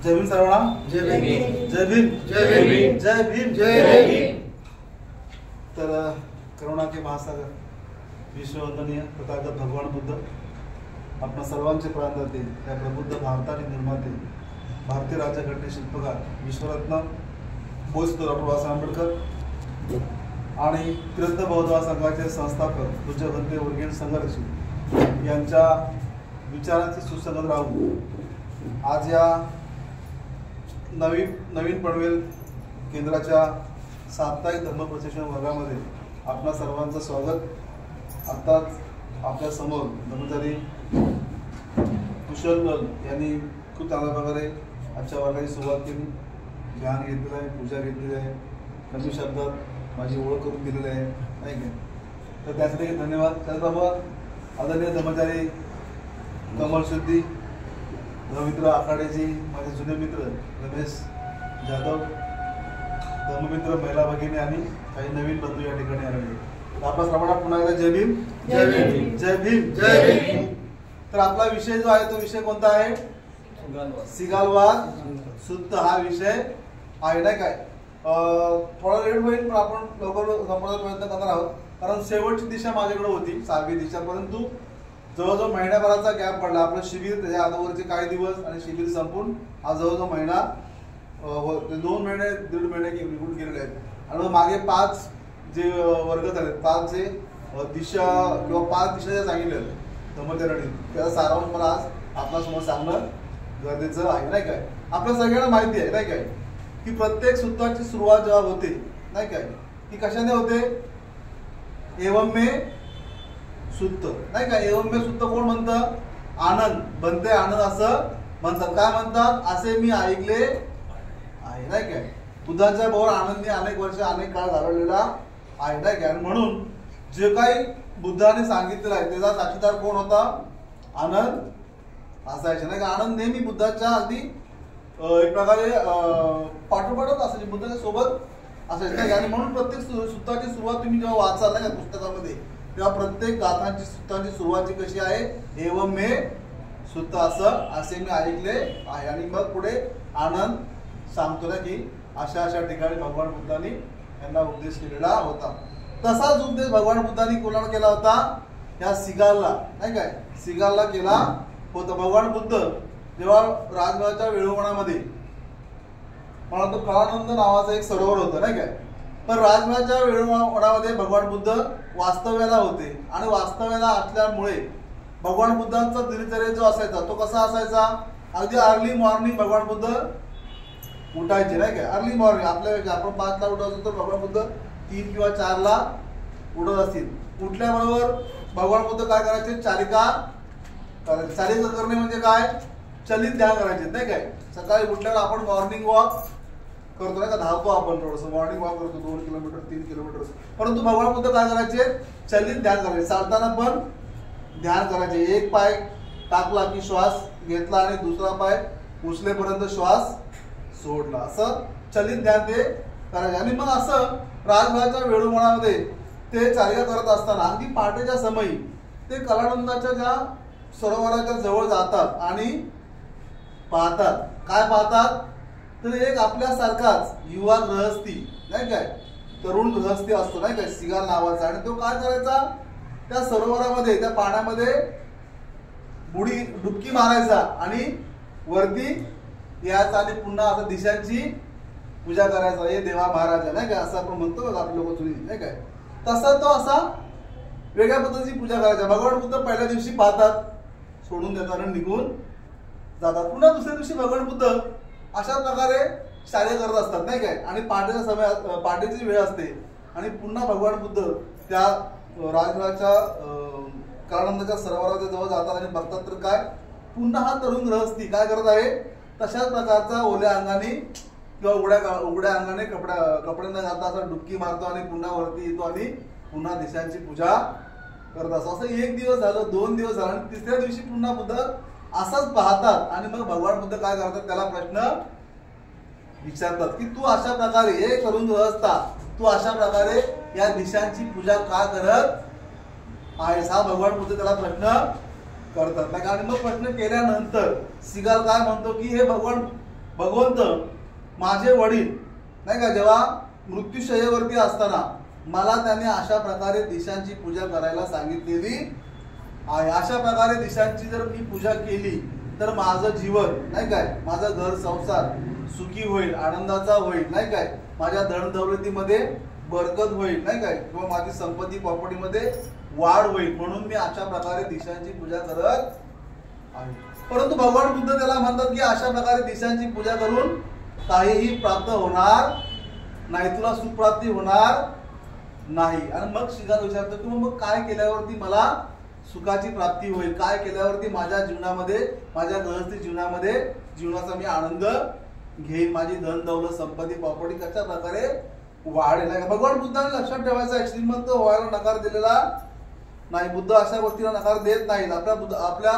जय भीम सर्वांना. जय भीम. जय भीम. जय भीम. जय भीम. जय भीम. तर करुणा के महासागर विश्ववंदनीय तथागत भगवान बुद्ध आपल्या सर्वांचे प्राणदाते त्या प्रबुद्ध भारताचे निर्माते भारतीय राज्यघटने शिल्पकार विश्वरत्न बोसतो डॉक्टर बाबासाहेब आंबेडकर आणि तीर्थ बौद्ध संघाचे संस्थापक पूज्य भंते वर्गीय संघर्षी यांच्या विचारांचे सुसंगत राहून आज या नवीन पनवेल केंद्राच्या साप्ताहिक धर्मप्रशिक्षण वर्गामध्ये आपल्या सर्वांचं स्वागत. आत्ताच आपल्या समोर ब्रह्मचारी कुशल यांनी खूप चांगल्या प्रकारे आजच्या वर्गाची सुरुवात केली. ध्यान घेतलेलं आहे, पूजा घेतलेली आहे, कमी शब्दात माझी ओळख करून दिलेली आहे, नाही का? तर त्यासाठी धन्यवाद. त्याचबरोबर आदरणीय ब्रह्मचारी कमल शुद्धी धर्ममित्र आखाडेजी, माझे जुने मित्र रमेश जाधव, धर्ममित्र महिला भगिनी आणि काही नवीन बंधू या ठिकाणी आलेले. आपल्या सर्वांना पुन्हा एकदा जय भीम. जय भीम. जय भीम. जय भीम. तर आपला विषय जो आहे तो विषय कोणता आहे? सिगालवाद शुद्ध हा विषय आहे, नाही काय? थोडा लेट होईल पण आपण लवकर संपवण्याचा प्रयत्न करणार आहोत, कारण शेवटची दिशा माझ्याकडे होती 6वी दिशा, परंतु जवळजवळ महिन्याभराचा गॅप पडला. आपलं शिबिर त्याच्या अगोदरचे काही दिवस आणि शिबिर संपून आज जवळजवळ महिना 2 महिने 1.5 महिने निघून गेलेले आहेत. आणि मागे 5 जे वर्ग झाले, 5 जे दिशा किंवा 5 दिशा ज्या सांगितल्या धर्मचरणी, त्याचा सारांश मला आज आपल्यासमोर सांगणं गरजेचं आहे, नाही काय? आपल्या सगळ्यांना माहिती आहे, नाही काय, की प्रत्येक सूत्राची सुरुवात जेव्हा होते, नाही काय, ती कशाने होते? एवं मे सूत्र, नाही का? एवं मे सूत्र कोण म्हणतं? आनंद. बनते आनंद असं म्हणतात. काय म्हणतात? असे मी ऐकले आहे, नाही काय? बुद्धांच्या बरोबर आनंदी अनेक वर्ष अनेक काळ घालवलेला आहे, नाही काय? म्हणून जे काही बुद्धाने सांगितलेलं आहे त्याचा साक्षीदार कोण होता? आनंद असायचे, नाही का? आनंद नेहमी बुद्धाच्या अगदी एक प्रकारे पाठोपाठच असायचे, बुद्धाच्या सोबत असायचे, नाही का? आणि म्हणून प्रत्येक सूत्राची सुरुवात तुम्ही जेव्हा वाचाल, नाही का, पुस्तकामध्ये, तेव्हा प्रत्येक गाथांची सूत्रांची सुरुवात कशी आहे? एवं मे सूत्र असं, असे मी ऐकले आहे. आणि मग पुढे आनंद सांगतो ना की अशा अशा ठिकाणी भगवान बुद्धांनी यांना उपदेश केलेला होता. तसाच उपदेश भगवान बुद्धांनी कोणाला केला होता? या सिगालला, नाही काय? सिगालला केला होता. भगवान बुद्ध जेव्हा राजगडाच्या वेळोवणामध्ये, मला तो कळानंद नावाचं एक सरोवर होतं, नाही काय? पण राजगडाच्या वेळोवणामध्ये भगवान बुद्ध वास्तव्याला होते आणि वास्तव्याला असल्यामुळे भगवान बुद्धांचा दिनचर्या जो असायचा तो कसा असायचा? अगदी अर्ली मॉर्निंग भगवान बुद्ध उठायचे, नाही काय? Early morning. आपल्या आपण 5ला उठत असतो तर भगवान बुद्ध 3 किंवा 4ला उठत असतील. उठल्याबरोबर भगवान बुद्ध काय करायचे? चालिका करायचे. चालिका करणे म्हणजे काय? चलित ध्यान करायचे, नाही काय? सकाळी उठल्यावर आपण मॉर्निंग वॉक करतो, नाही का? धावतो आपण, थोडंसं मॉर्निंग वॉक करतो 2 किलोमीटर 3 किलोमीटर. परंतु भगवान बुद्ध काय करायचे? चलित ध्यान करायचे. चालताना पण ध्यान करायचे. एक पाय टाकला की श्वास घेतला आणि दुसरा पाय उचलेपर्यंत श्वास सोडला, असं चलित ध्यान ते करायचे. आणि मग असं राजगडाच्या वेळोवणामध्ये ते चालिका करत असताना अगदी पहाटेच्या समयी ते कलानंदाच्या ज्या सरोवराच्या जवळ जातात आणि पाहतात. काय पाहतात? तर एक आपल्यासारखाच युवा गृहस्थी, नाही काय, तरुण गृहस्थी असतो, नाही काय, सिगाल नावाचा. आणि तो काय करायचा? त्या सरोवरामध्ये, त्या पाण्यामध्ये डुबकी मारायचा आणि वरती यायचा आणि पुन्हा असं दिशांची पूजा करायचा. हे देवा महाराजा, नाही काय, असं आपण म्हणतो बघा आपले लोक जुनी, नाही काय? तसा तो असा वेगळ्या पद्धतीची पूजा करायचा. भगवान बुद्ध पहिल्या दिवशी पाहतात, सोडून देतात आणि निघून जातात. पुन्हा दुसऱ्या दिवशी भगवान बुद्ध अशा प्रकारे कार्य करत असतात, नाही काय? आणि पहाटेचा समय, पहाटेची वेळ असते आणि पुन्हा भगवान बुद्ध त्या राजगडाच्या कलानंदाच्या सरोवराच्या जवळ जातात आणि बघतात तर काय? पुन्हा हा तरुण गृहस्थी काय करत आहे? तशाच प्रकारचा ओल्या अंगाने किंवा उघड्या अंगाने कपड्यांना घालता असा डुबकी मारतो आणि पुन्हा वरती येतो आणि पुन्हा दिशांची पूजा करत असतो. असं 1 दिवस झालं, 2 दिवस झालं आणि तिसऱ्या दिवशी पुन्हा बुद्ध असंच पाहतात. आणि मग भगवान बुद्ध काय करतात? त्याला प्रश्न विचारतात की तू अशा प्रकारे, हे करून गृहस्था, तू अशा प्रकारे या दिशांची पूजा का करत आहेस? हा भगवान बुद्ध त्याला प्रश्न करतात. आणि मग प्रश्न केल्यानंतर सिगाल काय म्हणतो की हे भगवंत माझे वडील नाही का जेव्हा मृत्यूशय्येवरती असताना मला त्याने अशा प्रकारे दिशांची पूजा करायला सांगितलेली आहे. अशा प्रकारे दिशांची जर मी पूजा केली तर माझं जीवन नाही काय, माझा घर संसार सुखी होईल, आनंदाचा होईल नाही काय, माझ्या धनदौलतीमध्ये बरकत होईल नाही काय, किंवा माझी संपत्ती प्रॉपर्टीमध्ये वाढ होईल, म्हणून मी अशा प्रकारे दिशांची पूजा करत आहे. परंतु भगवान बुद्ध त्याला म्हणतात की अशा प्रकारे दिशांची पूजा करून काहीही प्राप्त होणार नाही, तुला सुखप्राप्ती होणार नाही. आणि मग श्रीगाल विचारतो की मग काय केल्यावरती मला सुखाची प्राप्ती होईल, काय केल्यावरती माझ्या जीवनामध्ये, माझ्या गृहस्थी जीवनामध्ये जीवनाचा मी आनंद घेईन, माझी धन दौलत संपत्ती प्रॉपर्टी कशा प्रकारे वाढेल. भगवान बुद्धाने लक्षात ठेवायचं आहे, श्रीमंत व्हायला नकार दिलेला नाही. बुद्ध अशा गोष्टीला नकार देत नाहीत. आपल्या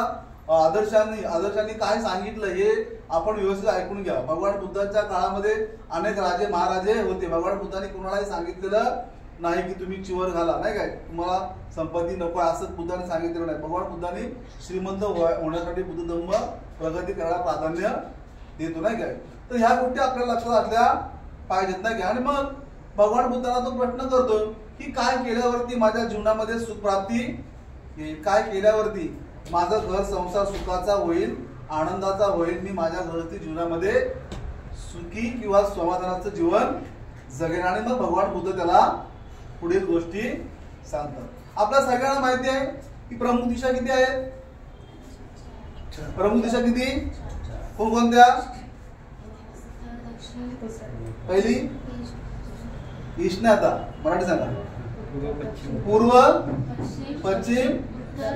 आदर्शांनी काय सांगितलं हे आपण व्यवस्थित ऐकून घ्या. भगवान बुद्धांच्या काळामध्ये अनेक राजे महाराजे होते. भगवान बुद्धांनी कुणालाही सांगितलेलं नाही की तुम्ही चिवर घाला नाही काय, तुम्हाला संपत्ती नको असं बुद्धाने सांगितलेलं नाही. भगवान बुद्धांनी श्रीमंत होण्यासाठी बुद्ध धर्म प्रगती करायला प्राधान्य देतो नाही काय. तर ह्या गोष्टी आपल्याला लक्षात असल्या पाहिजेत नाही काय. आणि मग भगवान बुद्धांना तो प्रश्न करतो की काय केल्यावरती माझ्या जीवनामध्ये सुखप्राप्ती येईल, काय केल्यावरती माझा घर संसार सुखाचा होईल, आनंदाचा होईल, मी माझ्या गृहस्थी जीवनामध्ये सुखी किंवा समाधानाचं जीवन जगेन. आणि मग भगवान बुद्ध त्याला पुढील गोष्टी सांगतात. आपल्या सगळ्यांना माहिती आहे की प्रमुख दिशा किती आहेत, प्रमुख दिशा किती कोणत्या? पहिली ईशान्य, मराठी सांगा. पूर्व, पश्चिम,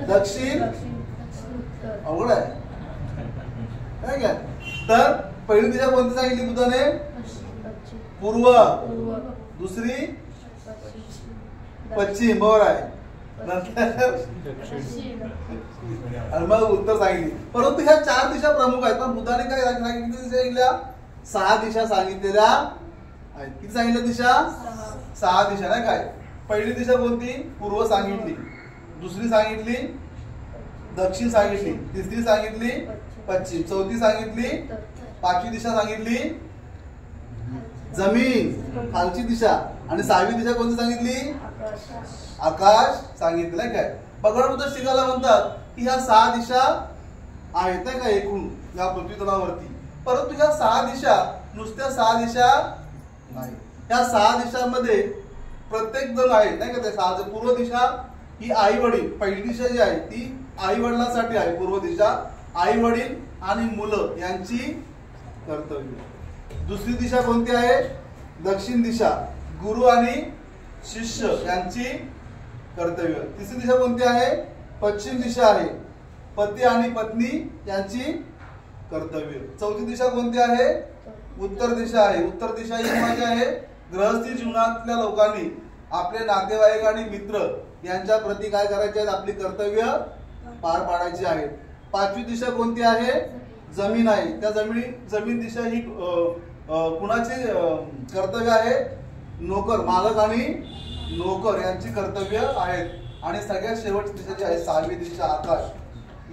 दक्षिण. अवघड आहे काय काय. तर पहिली दिशा कोणती सांगितली बुद्धाने? पूर्व. दुसरी पश्चिम, बरोबर आहे. नंतर आणि मग उत्तर सांगितली. परंतु ह्या 4 दिशा प्रमुख आहेत. पण बुद्धाने काय सांगितल्या? 6 दिशा सांगितलेल्या आहेत. किती सांगितल्या दिशा? 6 दिशा नाही काय. पहिली दिशा कोणती? पूर्व सांगितली, दुसरी सांगितली दक्षिण सांगितली, तिसरी सांगितली पश्चिम, चौथी सांगितली, 5वी दिशा सांगितली जमीन खालची दिशा, आणि 6वी दिशा कोणती सांगितली? आकाश सांगितलं नाही काय. भगवान बुद्ध शिकायला म्हणतात की ह्या 6 दिशा आहेत नाही का एकूण या पृथ्वी तलावरती. परंतु ह्या 6 दिशा नुसत्या 6 दिशा नाही. ह्या 6 दिशांमध्ये प्रत्येक जण आहेत नाही का. त्या 6 पूर्व दिशा ही आई वडील, पहिली दिशा जी आहे ती आई वडिलांसाठी आहे. पूर्व दिशा आई वडील आणि मुलं यांची कर्तव्य. दुसरी दिशा कोणती आहे? दक्षिण दिशा गुरु आणि शिष्य यांची कर्तव्य. तिसरी दिशा कोणती आहे? पश्चिम दिशा आहे, पती आणि पत्नी यांची कर्तव्य. चौथी दिशा कोणती आहे? उत्तर दिशा आहे. उत्तर दिशा ही माझी आहे गृहस्थी जीवनातल्या लोकांनी आपले नातेवाईक आणि मित्र यांच्या प्रती काय करायचे आहेत? आपली कर्तव्य पार पाडायची आहेत. 5वी दिशा कोणती आहे? जमीन आहे. त्या जमीन दिशा ही कुणाची कर्तव्य आहे? नोकर, मालक आणि नोकर यांची कर्तव्य आहेत. आणि सगळ्यात शेवटची दिशा जी आहे 6वी दिशा आकाश,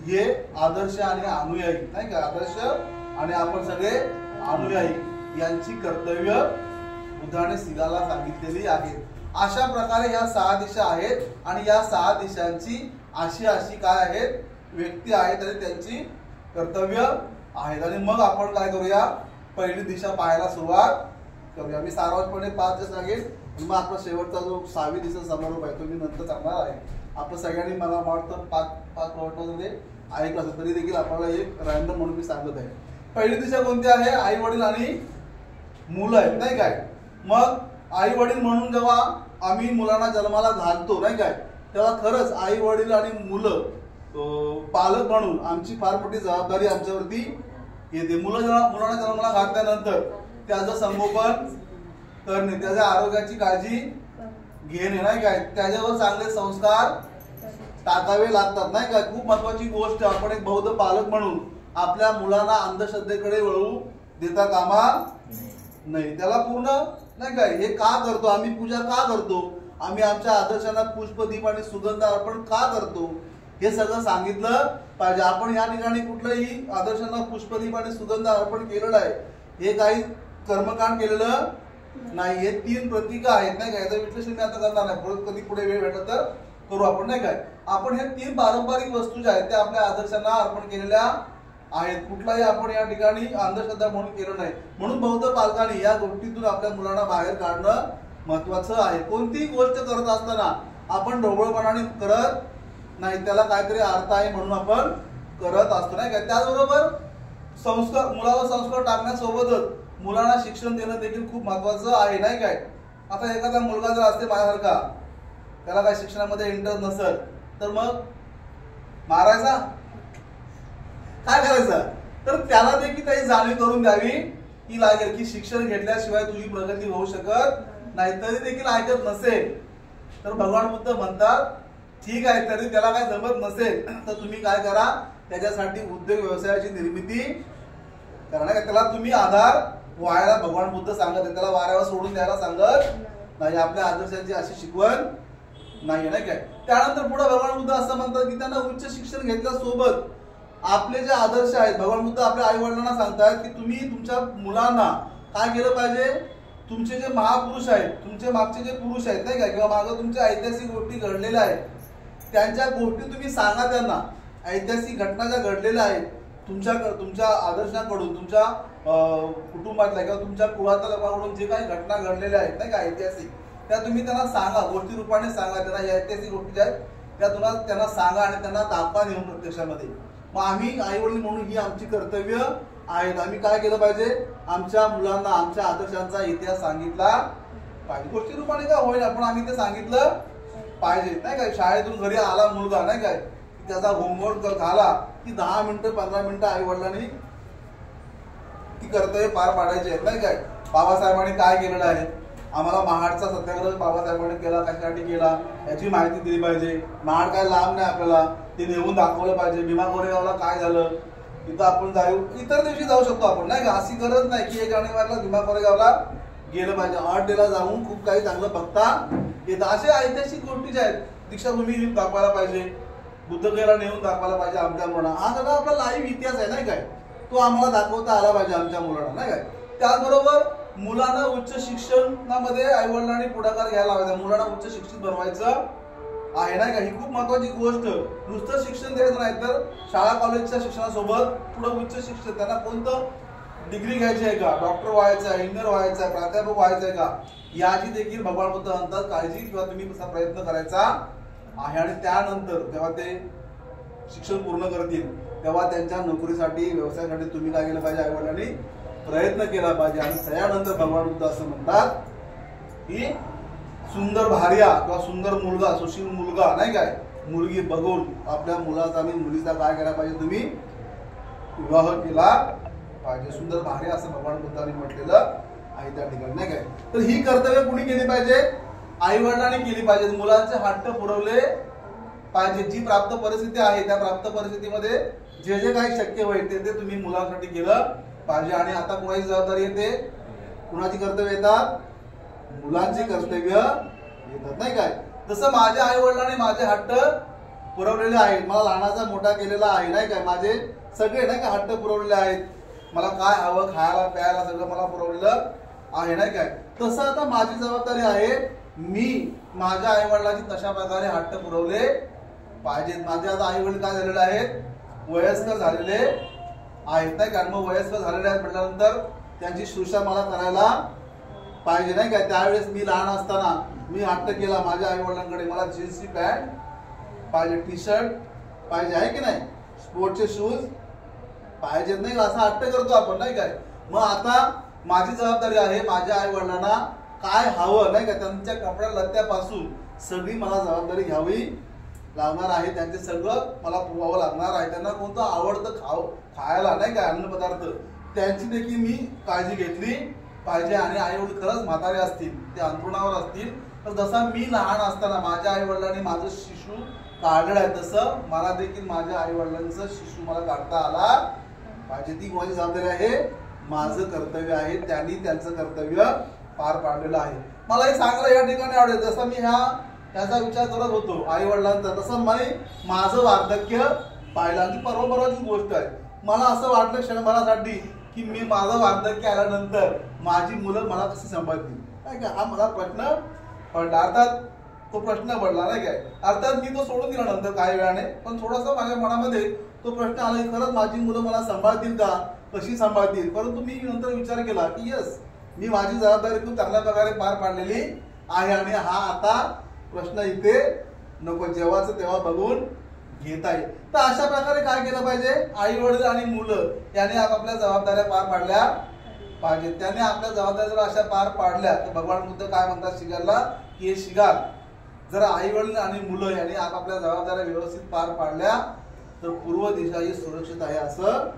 हे आदर्श आणि अनुयायी नाही का. आदर्श आणि आपण सगळे अनुयायी यांची कर्तव्य बुद्धाने सिगाला सांगितलेली आहेत. अशा प्रकारे या 6 दिशा आहेत आणि या 6 दिशांची अशी काय आहेत? व्यक्ती आहेत आणि त्यांची कर्तव्य आहेत. आणि मग आपण काय करूया? पहिली दिशा पाहायला सुरुवात करूया. मी सारांशपणे 5 दिवस सांगेन. मग आपला शेवटचा जो 6वी दिशा समारोप आहे तो मी नंतर सांगणार आहे. आपण सगळ्यांनी मला वाटतं 5 प्रवचनामध्ये ऐकलं असेल तरी देखील आपल्याला एक रॅन्डम म्हणून मी सांगत आहे. पहिली दिशा कोणती आहे? आई वडील आणि मुलं आहेत नाही काय. मग आई वडील म्हणून जेव्हा आम्ही मुलांना जन्माला घालतो नाही काय, तेव्हा खरंच आई वडील आणि मुलं पालक म्हणून आमची फार मोठी जबाबदारी आमच्यावरती येते. मुलांना जन्माला घातल्यानंतर त्याचं संगोपन करणे, त्याच्या आरोग्याची काळजी घेणे नाही काय, त्याच्यावर चांगले संस्कार टाकावे लागतात नाही का. खूप महत्वाची गोष्ट. आपण एक बौद्ध पालक म्हणून आपल्या मुलांना अंधश्रद्धेकडे वळू देता कामा नाही. त्याला पूर्ण नाही काय हे का करतो आम्ही? पूजा का करतो आम्ही? आमच्या आदर्शांना पुष्प, दीप आणि सुगंध अर्पण का करतो हे सगळं सांगितलं पाहिजे. आपण या ठिकाणी कुठल्याही आदर्शांना पुष्प, दीप आणि सुगंध अर्पण केलेलं आहे हे काही कर्मकांड केलेलं नाही. हे 3 प्रतीक आहेत नाही का. याचं विश्लेषण मी आता करणार नाही, कधी पुढे वेळ भेटला तर करू आपण नाही काय. आपण हे 3 पारंपरिक वस्तू ज्या आहेत त्या आपल्या आदर्शांना अर्पण केलेल्या आहेत. कुठलाही आपण या ठिकाणी अंधश्रद्धा म्हणून केलं नाही. म्हणून बौद्ध पालकांनी या गोष्टीतून आपल्या मुलांना बाहेर काढणं महत्वाचं आहे. कोणतीही गोष्ट करत असताना आपण ढोबळपणाने करत नाही, त्याला काहीतरी अर्थ आहे म्हणून आपण करत असतो नाही काय. त्याचबरोबर संस्कार, मुलावर संस्कार टाकण्यासोबतच मुलांना शिक्षण देणं देखील खूप महत्वाचं आहे नाही काय. आता एखादा मुलगा जर असते माझ्यासारखा, त्याला काही शिक्षणामध्ये इंटरेस्ट नसेल तर मग मारायचा, काय करायचं, तर त्याला देखील काही जाणीव करून द्यावी की लागेल की शिक्षण घेतल्याशिवाय तुझी प्रगती होऊ शकत नाही. तरी देखील ऐकत नसेल तर भगवान बुद्ध म्हणतात ठीक आहे, तरी त्याला काय जमत नसेल तर तुम्ही काय करा, त्याच्यासाठी उद्योग व्यवसायाची निर्मिती करा नाही. त्याला तुम्ही आधार व्हायला भगवान बुद्ध सांगत आहे, त्याला वाऱ्यावर सोडून द्यायला सांगत नाही. आपल्या आदर्शांची अशी शिकवण नाही नाही काय. त्यानंतर पुढे भगवान बुद्ध असं म्हणतात की त्यांना उच्च शिक्षण घेतल्यासोबत आपले जे आदर्श आहेत, भगवान बुद्ध आपल्या आई वडिलांना सांगतात की तुम्ही तुमच्या मुलांना काय केलं पाहिजे, तुमचे जे महापुरुष आहेत, तुमचे मागचे जे पुरुष आहेत नाही का, किंवा मागं तुमच्या ऐतिहासिक गोष्टी घडलेल्या आहेत त्यांच्या गोष्टी तुम्ही सांगा त्यांना. ऐतिहासिक घटना ज्या घडलेल्या आहेत तुमच्या आदर्शांकडून, तुमच्या कुटुंबातल्या किंवा तुमच्या कुळातल्या लोकांकडून जे काही घटना घडलेल्या आहेत नाही का ऐतिहासिक, त्या तुम्ही त्यांना सांगा, गोष्टी रूपाने सांगा त्यांना. या ऐतिहासिक गोष्टी ज्या आहेत त्या त्यांना सांगा आणि त्यांना दाखवा नेऊन प्रत्यक्षामध्ये. मग आम्ही आई वडील म्हणून ही आमची कर्तव्य आहेत. आम्ही काय केलं पाहिजे, आमच्या मुलांना आमच्या आदर्शांचा इतिहास सांगितला पाहिजे. गोष्टी रूपाने काय होईल पण आम्ही ते सांगितलं पाहिजे नाही काय. शाळेतून घरी आला मुलगा नाही काय, त्याचा होमवर्क झाला की 10 मिनिटं 15 मिनिटं आई वडिलांनी ती कर्तव्य पार पाडायची आहेत नाही काय. बाबासाहेबांनी काय केलेलं आहे, आम्हाला महाडचा सत्याग्रह बाबासाहेबांनी केला, कशासाठी केला याची माहिती दिली पाहिजे. महाड काय लांब नाही आपल्याला, ते नेऊन दाखवलं पाहिजे. भीमा कोरेगावला काय झालं तिथं आपण जाऊ, इतर दिवशी जाऊ शकतो आपण नाही का. अशी गरज नाही की 1 जानेवारीला भीमा कोरेगावला गेलं पाहिजे. 8 डेला जाऊन खूप काही चांगलं बघता येतं. असे ऐतिहासिक गोष्टी ज्या आहेत दीक्षाभूमी दाखवायला पाहिजे, बुद्धगयाला नेऊन दाखवायला पाहिजे आमच्या मुलांना. हा सगळा आपला लाईव्ह इतिहास आहे नाही काय, तो आम्हाला दाखवता आला पाहिजे आमच्या मुलांना नाही काय. त्याचबरोबर मुलांना उच्च शिक्षणामध्ये आई वडिलांनी पुढाकार घ्यायला हवा. मुलांना उच्च शिक्षित बनवायचं आहे नाही का, ही खूप महत्वाची गोष्ट. नुसतं शिक्षण द्यायचं नाही तर शाळा कॉलेजच्या शिक्षणासोबत पुढे उच्च शिक्षण, त्यांना कोणतं डिग्री घ्यायची आहे का, डॉक्टर व्हायचं आहे, इंजिनियर व्हायचं आहे, प्राध्यापक व्हायचं आहे का, याची देखील भगवान बुद्ध म्हणतात काळजी किंवा तुम्ही कसा प्रयत्न करायचा आहे. आणि त्यानंतर जेव्हा ते शिक्षण पूर्ण करतील तेव्हा त्यांच्या नोकरीसाठी व्यवसायासाठी तुम्ही काय केलं पाहिजे, आई वडिलांनी प्रयत्न केला पाहिजे. आणि त्यानंतर भगवान बुद्ध असं म्हणतात की सुंदर भार्या किंवा सुंदर मुलगा, सुशील मुलगा नाही काय, मुलगी बघून आपल्या मुलाचा आणि मुलीचा काय केला पाहिजे, तुम्ही विवाह केला पाहिजे. सुंदर भार्या असं भगवान बुद्धांनी म्हटलेलं आहे त्या ठिकाणी नाही काय. तर ही कर्तव्य कुणी केली पाहिजे, आई वडिलांनी केली पाहिजे. मुलांचे हट्ट पुरवले पाहिजे. जी प्राप्त परिस्थिती आहे त्या प्राप्त परिस्थितीमध्ये जे जे काही शक्य होईल ते तुम्ही मुलांसाठी केलं पाहिजे. आणि आता कुणाची जबाबदारी येते, कुणाची कर्तव्य येतात, मुलांची कर्तव्य येतात नाही काय. तसं माझ्या आई वडिलांनी माझे हट्ट पुरवलेले आहेत, मला लहानाचा मोठा केलेला आहे नाही काय. माझे सगळे नाही का हट्ट पुरवलेले आहेत, मला काय हवं खायला प्यायला सगळं मला पुरवलेलं आहे नाही काय. तसं आता माझी जबाबदारी आहे, मी माझ्या आई वडिलांची तशा प्रकारे हट्ट पुरवले पाहिजेत. माझे आता आई वडील काय झालेले आहेत, वयस्कर झालेले आहेत नाही का. मग वयस्कर झालेले आहेत म्हटल्यानंतर त्यांची शुश्रूषा मला करायला पाहिजे नाही काय. त्यावेळेस मी लहान असताना मी हट्ट केला माझ्या आई वडिलांकडे, मला जीन्सची पॅन्ट पाहिजे, टी शर्ट पाहिजे आहे की नाही, स्पोर्टचे शूज पाहिजेत नाही, असा हट्ट करतो आपण नाही काय. मग आता माझी जबाबदारी आहे माझ्या आई वडिलांना काय हवं नाही का, त्यांच्या कपड्या लत्त्यापासून सगळी मला जबाबदारी घ्यावी लागणार आहे. त्यांचे सगळं मला पुरवावं लागणार आहे. त्यांना कोणतं आवडतं खायला नाही काय अन्न पदार्थ त्यांची देखील मी काळजी घेतली पाहिजे. आणि आई वडील खरंच म्हातारे असतील, ते अंथरुणावर असतील, तर जसा मी लहान असताना माझ्या आई वडिलांनी माझं शिशू काढलं आहे तसं मला देखील माझ्या आई वडिलांचं शिशू मला काढता आला पाहिजे. ती माझी जबाबदारी आहे, माझं कर्तव्य आहे. त्यांनी त्यांचं कर्तव्य पार पाडलेलं आहे. मला हे सांगायला या ठिकाणी आवडेल, जसं मी ह्याचा विचार करत होतो आई वडिलांचा, तसं मी माझं वार्धक्य पाहिलं. आणि परवाची गोष्ट आहे, मला असं वाटलं क्षणभरासाठी की मी माझं वार्धक्य आल्यानंतर माझी मुलं मला कशी सांभाळतील, नाही का? हा मला प्रश्न पडला. अर्थात तो प्रश्न पडला, नाही काय? अर्थात मी तो सोडून दिला नंतर काही वेळाने, पण थोडासा माझ्या मनामध्ये तो प्रश्न आला की खरंच माझी मुलं मला सांभाळतील का, कशी सांभाळतील. परंतु मी नंतर विचार केला की यस, मी माझी जबाबदारी खूप चांगल्या प्रकारे पार पाडलेली आहे आणि हा आता प्रश्न इथे नको, जेव्हाच तेव्हा बघून घेता येईल. तर अशा प्रकारे काय केलं पाहिजे, आई वडील आणि मुलं यांनी आपापल्या जबाबदाऱ्या पार पाडल्या पाहिजेत. त्याने आपल्या जबाबदाऱ्या जर अशा पार पाडल्या तर भगवान बुद्ध काय म्हणतात शिगालला, की हे शिगाल, जर आई वडील आणि मुलं यांनी आपापल्या जबाबदाऱ्या व्यवस्थित पार पाडल्या तर पूर्व दिशा ही सुरक्षित आहे असं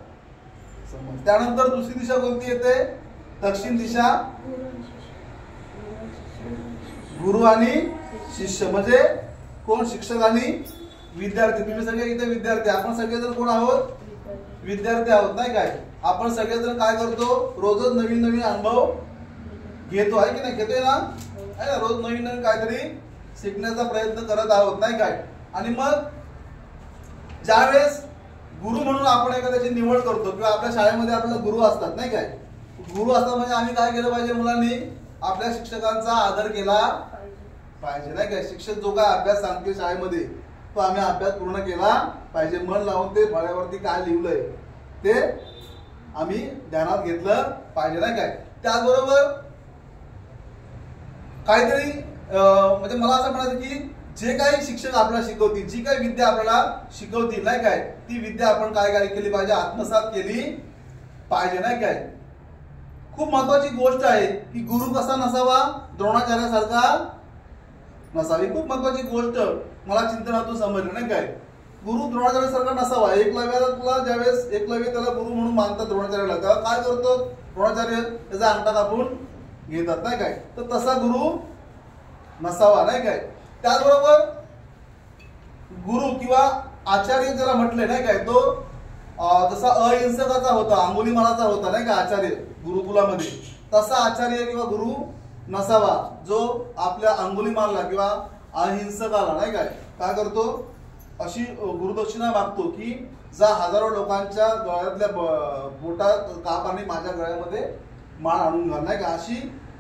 समज. त्यानंतर दुसरी दिशा कोणती येते, दक्षिण दिशा. गुरु आणि शिष्य म्हणजे कोण, शिक्षक आणि विद्यार्थी. तुम्ही सगळे इथे विद्यार्थी, आपण सगळेजण कोण आहोत, विद्यार्थी आहोत, नाही काय? आपण सगळेजण काय करतो, रोजच नवीन नवीन अनुभव घेतो, आहे की नाही? घेतोय ना, आहे ना? रोज नवीन नवीन काहीतरी शिकण्याचा प्रयत्न करत आहोत, नाही काय? आणि मग ज्यावेळेस गुरु म्हणून आपण एखाद्याची निवड करतो किंवा आपल्या शाळेमध्ये आपल्याला गुरु असतात, नाही काय? गुरु असतात म्हणजे आम्ही काय केलं पाहिजे, मुलांनी आपल्या शिक्षकांचा आदर केला पाहिजे, नाही काय? शिक्षक जो काय अभ्यास सांगते शाळेमध्ये तो आम्ही अभ्यास पूर्ण केला पाहिजे. मन लावून ते फळ्यावरती काय लिहिलंय ते आम्ही ध्यानात घेतलं पाहिजे, नाही काय? त्याचबरोबर काहीतरी म्हणजे मला असं म्हणायचं की जे काही शिक्षक आपल्याला शिकवतील, जी काही विद्या आपल्याला शिकवतील, नाही काय, ती विद्या आपण काय केली पाहिजे, आत्मसात केली पाहिजे, नाही काय? खूप महत्वाची गोष्ट आहे की गुरु कसा नसावा, द्रोणाचार्यासारखा नसावी. खूप महत्वाची गोष्ट मला चिंतनातून समजली, नाही काय? गुरु द्रोणाचार्यासारखा नसावा. एकलव्याला तुला ज्यावेळेस एकलव्य त्याला गुरु म्हणून मानतात द्रोणाचार्याला, तेव्हा काय करतो द्रोणाचार्य, त्याचा अंगठा कापून घेतात, नाही काय? तर तसा गुरु नसावा, नाही काय? त्याचबरोबर गुरु किंवा आचार्य ज्याला म्हटले, नाही काय, तो जसा अहिंसकाचा होता, अंगुलीमालाचा होता, नाही का? आचार्य गुरुकुलामध्ये तसा आचार्य किंवा गुरु नसावा जो आपल्या अंगुलीमालला किंवा अहिंसकाला, नाही काय करतो, अशी गुरुदक्षिणा मागतो की जा हजारो लोकांच्या गळ्यातल्या बोटात काप आणि माझ्या गळ्यामध्ये माळ आणून घाल, नाही का? अशी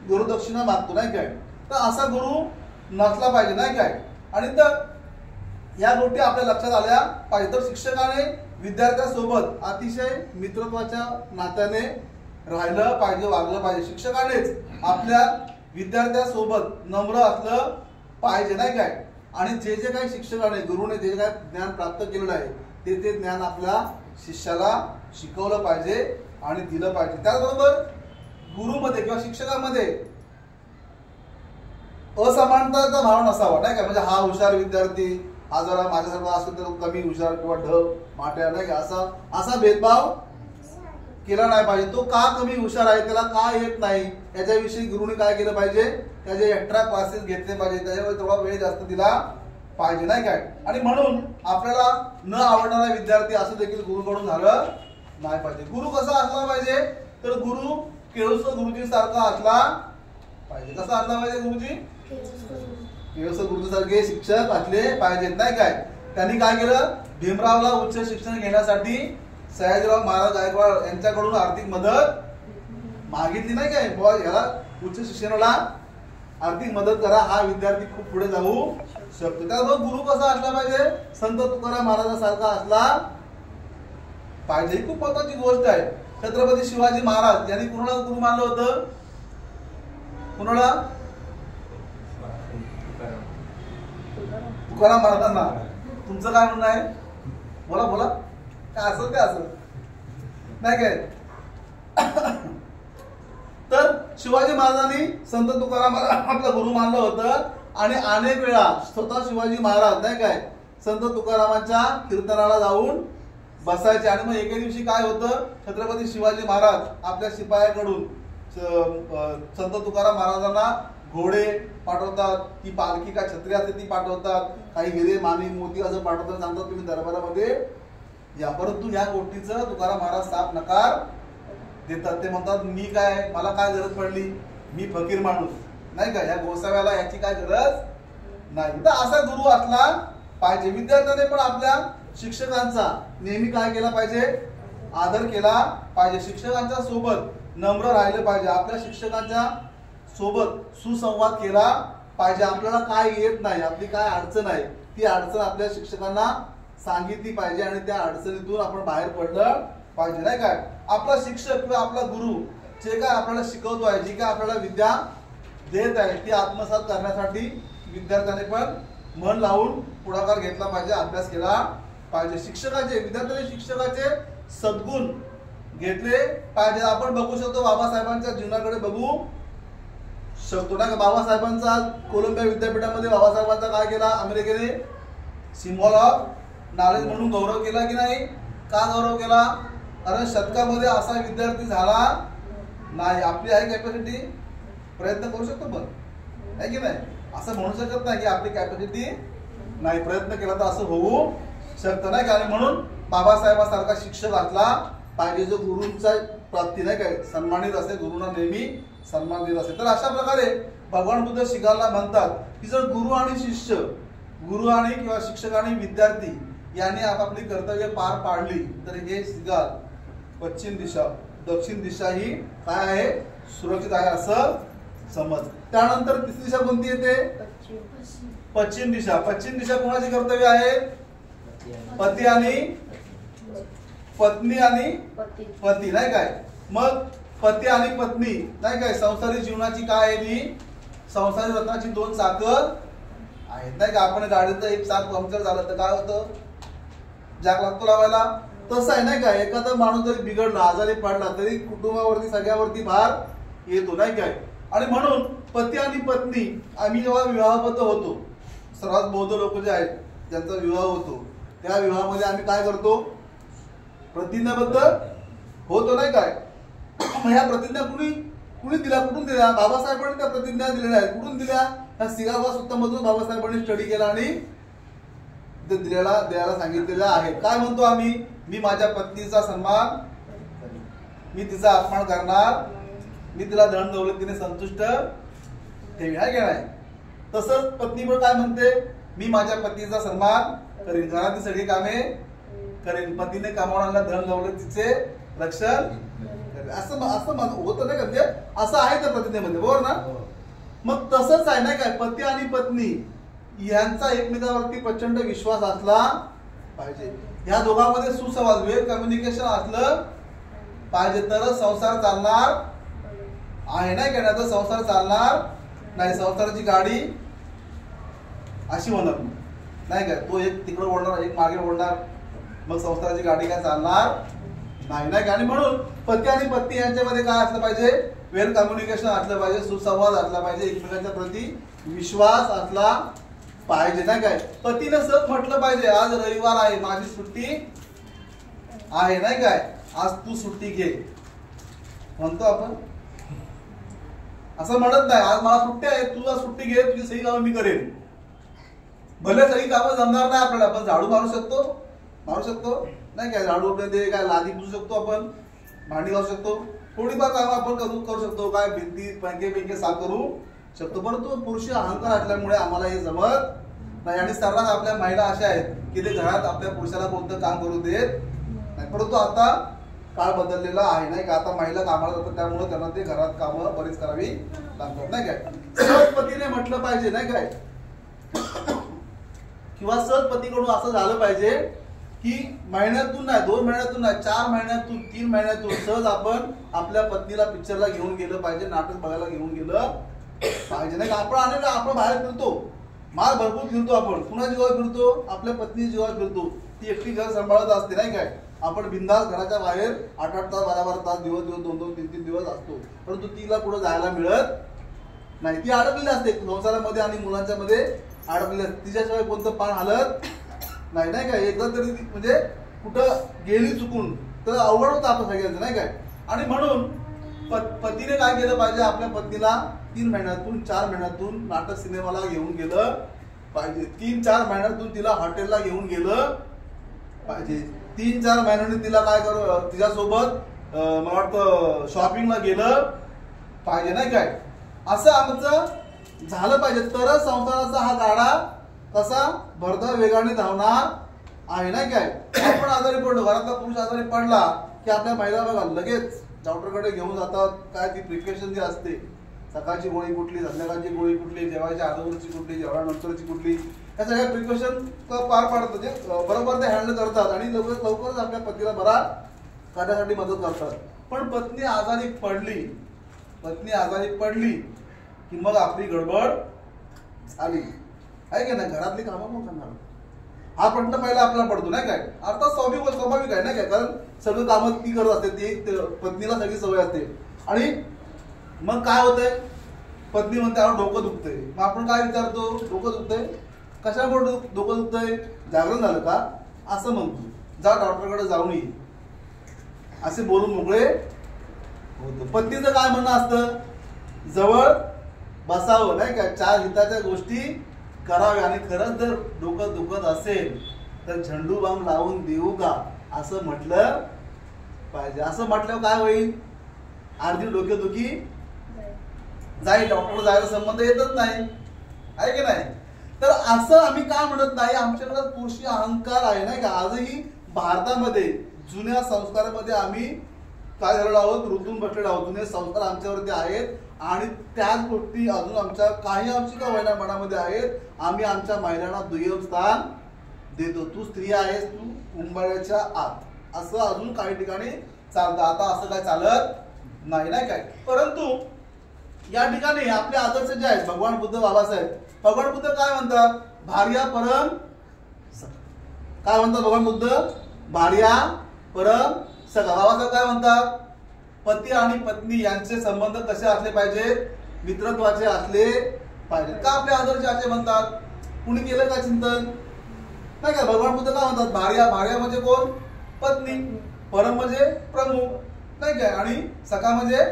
गुरुदक्षिणा मागतो, नाही काय? तर असा गुरु नसला पाहिजे, नाही काय? आणि तर या गोष्टी आपल्या लक्षात आल्या पाहिजे. तर शिक्षकाने विद्यार्थ्यांसोबत अतिशय मित्रत्वाच्या नात्याने राहिलं पाहिजे, वागलं पाहिजे. शिक्षकानेच आपल्या विद्यार्थ्यांसोबत नम्र असलं पाहिजे, नाही काय? आणि जे जे काही शिक्षकाने, गुरुने जे काही ज्ञान प्राप्त केलेलं आहे ते ज्ञान आपल्या शिष्याला शिकवलं पाहिजे आणि दिलं पाहिजे. त्याचबरोबर गुरुमध्ये किंवा शिक्षकामध्ये असमानताचा भाव नसावा, नाही का? म्हणजे हा हुशार विद्यार्थी, हा जरा माझ्यासारखा असेल तर कमी हुशार किंवा माट्या, नाही का? असा भेदभाव केला नाही पाहिजे. तो का कमी हुशार आहे, त्याला का येत नाही, याच्याविषयी गुरुने काय केलं पाहिजे, त्याचे एक्स्ट्रा क्लासेस घेतले पाहिजे, त्याच्यावर थोडा वेळ जास्त दिला पाहिजे, नाही काय? आणि म्हणून आपल्याला न आवडणारा विद्यार्थी असं देखील गुरुकडून झालं नाही पाहिजे. गुरु कसा असला पाहिजे, तर गुरु केळुसकर गुरुजी सारखा असला पाहिजे. कसा असला पाहिजे गुरुजी, केळुसकर गुरुजी सारखे शिक्षक असले पाहिजेत, नाही काय? त्यांनी काय केलं, भीमरावला उच्च शिक्षण घेण्यासाठी सयाजीराव महाराज गायकवाड यांच्याकडून आर्थिक मदत मागितली, नाही काय? याला उच्च शिक्षणाला आर्थिक मदत करा, हा विद्यार्थी खूप पुढे जाऊ शकतो. त्यामुळे गुरु कसा असला पाहिजे, संत तुकाराम महाराजांसारखा असला पाहिजे. खूप महत्वाची गोष्ट आहे. छत्रपती शिवाजी महाराज यांनी कुणाला गुरु मानलं होतं, कुणाला? तुकाराम महाराजांना. तुमचं काय म्हणणं आहे, बोला बोला. काय असं ते असं नाही काय? तर शिवाजी महाराजांनी संत तुकारामाला आपला गुरु मानलं होतं आणि अनेक वेळा स्वतः शिवाजी महाराज, नाही काय, संत तुकारामांच्या कीर्तनाला जाऊन बसायचे. आणि मग एके दिवशी काय होतं, छत्रपती शिवाजी महाराज आपल्या शिपायाकडून संत तुकाराम महाराजांना घोडे पाठवतात, ती पालखी का छत्री असते ती पाठवतात, काही हिरे मानी मोती असं पाठवतात, सांगतात तुम्ही दरबारामध्ये या. परंतु या गोष्टीचं तुकाराम महाराज साफ नकार देतात. ते म्हणतात मी काय, मला काय गरज पडली, मी फकीर माणूस, नाही का? या गोसाव्याला याची काय गरज नाही. तर असा गुरु असला पाहिजे. विद्यार्थ्याने पण आपल्या शिक्षकांचा नेहमी काय केला पाहिजे, आदर केला पाहिजे, शिक्षकांच्या सोबत नम्र राहिलं पाहिजे, आपल्या शिक्षकांच्या सोबत सुसंवाद केला पाहिजे. आपल्याला काय येत नाही, आपली काय अडचण आहे ती अडचण आपल्या शिक्षकांना सांगितली पाहिजे आणि त्या अडचणीतून आपण बाहेर पडलं पाहिजे, नाही काय. आपला शिक्षक किंवा आपला गुरु जे काय आपल्याला शिकवतो आहे, जी काय आपल्याला विद्या देत आहे ती आत्मसात करण्यासाठी विद्यार्थ्याने पण मन लावून पुढाकार घेतला पाहिजे, अभ्यास केला पाहिजे. शिक्षकाचे विद्यार्थ्यांनी शिक्षकाचे सद्गुण घेतले पाहिजे. आपण बघू शकतो बाबासाहेबांच्या जीवनाकडे बघू शकतो ना. बाबासाहेबांचा कोलंबिया विद्यापीठामध्ये बाबासाहेबांचा काय केला, अमेरिकेने सिम्बॉल ऑफ नॉलेज म्हणून गौरव केला की नाही. का गौरव केला, कारण शतकामध्ये असा विद्यार्थी झाला नाही. आपली आहे कॅपॅसिटी, प्रयत्न करू शकतो पण आहे की नाही. असं म्हणू शकत नाही की आपली कॅपॅसिटी नाही, प्रयत्न केला तर असं होऊ शकतं नाही का. म्हणून बाबासाहेबांसारखा शिक्षक असला पाहिजे जो गुरूंचा प्राप्ती नाही काय सन्मानित असे, गुरुंना नेहमी सन्मान देत असेल. तर अशा प्रकारे भगवान बुद्ध शिकायला म्हणतात की जर गुरु आणि शिष्य, गुरु आणि किंवा शिक्षक आणि विद्यार्थी यांनी आपापली कर्तव्य पार पाडली तर हे शिकाल पश्चिम दिशा, दक्षिण दिशा ही काय आहे, सुरक्षित आहे असं समज. त्यानंतर तिसरी दिशा कोणती येते, पश्चिम दिशा. पश्चिम दिशा कोणाची कर्तव्य आहे, पती आणि पत्नी आणि पती नाही काय. मग पती आणि पत्नी नाही काय संसारी जीवनाची काय आहे, ती संसारी रत्नाची दोन चाकं आहेत नाही का. आपण गाडीचं एक चाक पंक्चर झालं तर काय होतं, जॅक लागतो लावायला. तसं आहे नाही काय, एखादा माणूस जरी बिघडला, आजारी पडला तरी कुटुंबावरती सगळ्यावरती भार येतो नाही काय. आणि म्हणून पती आणि पत्नी आम्ही जेव्हा विवाहबद्ध होतो, सर्वात बौद्ध लोक जे आहेत ज्यांचा विवाह होतो त्या विवाहामध्ये आम्ही काय करतो, प्रतिज्ञाबद्ध होतो नाही काय. ह्या प्रतिज्ञा कुणी दिल्या, कुठून दिल्या, बाबासाहेबांनी त्या प्रतिज्ञा दिलेल्या आहेत. कुठून दिल्या, ह्या सिगावा सुत्तामधून बाबासाहेबांनी स्टडी केला आणि ते द्यायला सांगितलेलं आहे. काय म्हणतो आम्ही, मी माझ्या पत्नीचा सन्मान, मी तिचा अपमान करणार, मी तिला धन दौलतीने संतुष्ट ठेवी आहे की नाही. तसंच पत्नी पण काय म्हणते, मी माझ्या पतीचा सन्मान करीन, घरातील सगळी कामे करेन, पतीने कमावणाऱ्या धन दौलतीचे रक्षण करेन, असं होतं नाही का. म्हणजे असं आहे त्या प्रतिज्ञेमध्ये, बरोबर ना. मग तसंच आहे नाही काय, पती आणि पत्नी यांचा एकमेकांवरती प्रचंड विश्वास असला पाहिजे. ह्या दोघांमध्ये सुसंवाद, वेळ कम्युनिकेशन असलं पाहिजे तरच संसार चालणार आहे नाही का. तर संसार चालणार नाही, संसाराची गाडी अशी होणार नाही काय. तो एक तिकडे ओढणार, एक मागे ओढणार, मग संसाराची गाडी काय चालणार नाही नाही का. आणि म्हणून पती आणि पत्नी यांच्यामध्ये काय असलं पाहिजे, वेल कम्युनिकेशन असलं पाहिजे, सुसंवाद असला पाहिजे, एकमेकांच्या प्रती विश्वास असला पाहिजे नाही काय. पतीने सहज म्हटलं पाहिजे, आज रविवार आहे, माझी सुट्टी आहे नाही काय, आज तू सुट्टी घे. म्हणतो आपण असं म्हणत नाही, आज मला सुट्टी आहे, तुला सुट्टी घे, तुझी सही कामं मी करेन. भले सही कामं जमणार नाही आपल्याला, पण झाडू मारू शकतो नाही काय. झाडू मध्ये काय लादी पुसू शकतो आपण, भांडी घालू शकतो, थोडीफार कामं आपण करू शकतो, काय भिंती पंखे साफ करू शकतो. परंतु पुरुष अहंकार असल्यामुळे आम्हाला हे जमत नाही. आणि सर्वात आपल्या महिला अशा आहेत की ते घरात आपल्या पुरुषाला कोणतं काम करू देत नाही. परंतु आता काळ बदललेला आहे नाही का. आता महिला कामाला जातात, त्यामुळे त्यांना ते घरात कामं बरीच करावी लागतात नाही काय. सहज पतीने म्हटलं पाहिजे नाही काय, किंवा सहज पतीकडून असं झालं पाहिजे की महिन्यातून नाही, 2 महिन्यातून नाही, 4 महिन्यातून, 3 महिन्यातून सहज आपण आपल्या पत्नीला पिक्चरला घेऊन गेलं पाहिजे, नाटक बघायला घेऊन गेलं पाहिजे नाही का. आपण बाहेर फिरतो, माल भरपूर फिरतो, आपण कुणा जीवावर फिरतो, आपल्या पत्नी जीवावर फिरतो, ती एकटी घर सांभाळत असते नाही काय. आपण बिंदास घराच्या बाहेर 8-8 तास, 12-12 तास, दिवस 2-2, 3-3 दिवस असतो, परंतु तिला पुढे जायला मिळत नाही. ती अडकलेली असते संसारामध्ये आणि मुलांच्या मध्ये अडकलेली असते, तिच्याशिवाय कोणतं पान हलत नाही नाही काय. एकदा तरी म्हणजे कुठं गेली चुकून तर अवघड होतं आपण सगळ्यांचं नाही काय. आणि म्हणून पतीने काय केलं पाहिजे, आपल्या पत्नीला 3 महिन्यातून 4 महिन्यातून नाटक सिनेमाला घेऊन गेलं पाहिजे. 3-4 महिन्यातून तिला हॉटेलला घेऊन गेलं पाहिजे. 3-4 महिन्यांनी तिला काय करू, तिच्यासोबत मला वाटतं शॉपिंगला गेलं पाहिजे नाही काय. असं आमचं झालं पाहिजे, तरच संसाराचा हा गाडा कसा भरधाव वेगाने धावणार आहे नाही काय. आपण आजारी पडलो, घरातला पुरुष आजारी पडला की आपल्या महिला बघा लगेच डॉक्टरकडे घेऊन जातात. काय ती प्रिकॉशन जी असते, सकाळची गोळी कुठली, संध्याकाळची गोळी कुठली, जेवायच्या अगोदरची कुठली, जेवणानंतरची कुठली, या सगळ्या प्रिकॉशन पार पाडतात. म्हणजे बरोबर ते हँडल करतात आणि लवकरच आपल्या पतीला बरा करण्यासाठी मदत करतात. पण पत्नी आजारी पडली की मग आपली गडबड आली आहे की नाही. घरातली कामं कोण करणार, हा प्रश्न पहिला आपल्याला पडतो नाही काय. अर्थात स्वाभाविक आहे नाही काय, कारण सगळं कामं ती करत असते, ती पत्नीला सगळी सवय असते. आणि मग काय होतंय, पत्नी म्हणते अहो डोकं दुखतंय. मग आपण काय विचारतो, डोकं दुखतंय कशामुळे डोकं दुखतंय, जागरण झालं का असं म्हणतो. जा डॉक्टरकडे जाऊन ये असे बोलून मोकळे होतो. पत्नीचं काय म्हणणं असतं, जवळ बसावं नाही का, चार हिताच्या गोष्टी कराव्या. आणि खरंच जर डोकं दुखत असेल तर झेंडू बाम लावून देऊ का असं म्हटलं पाहिजे. असं म्हटल्यावर काय होईल, अर्धी डोकेदुखी जाईल, डॉक्टर जायला संबंध येतच नाही आहे की नाही. तर असं आम्ही का म्हणत नाही, आमच्याकडे पुरुषी अहंकार आहे नाही का. आजही भारतामध्ये जुन्या संस्कारामध्ये आम्ही काय झालेलो आहोत, रुतून बसलेलो आहोत. जुने संस्कार आमच्यावरती आहेत आणि त्याच गोष्टी अजून आमच्या काही आमच्या वैना मनामध्ये आहेत. आम्ही आमच्या महिलांना दुय्यम स्थान देतो. तू स्त्री आहेस, तू कुंभाराच्या आत, असं अजून काही ठिकाणी चालतं. आता असं काय चालत नाही नाही काय. परंतु या ठिकाणी आपले आदर्श जे आहेत, भगवान बुद्ध बाबासाहेब, भगवान बुद्ध काय म्हणतात, भार्या परम, काय म्हणतात भगवान बुद्ध, भार्या परम सखा. बाबासाहेब काय म्हणतात, पती आणि पत्नी यांचे संबंध कसे असले पाहिजेत, मित्रत्वाचे असले पाहिजेत. का आपले आदर्श असे म्हणतात, कुणी केलं का चिंतन नाही का. भगवान बुद्ध काय म्हणतात, भार्या म्हणजे कोण, पत्नी, परम म्हणजे प्रमुख नाही काय, आणि सखा म्हणजे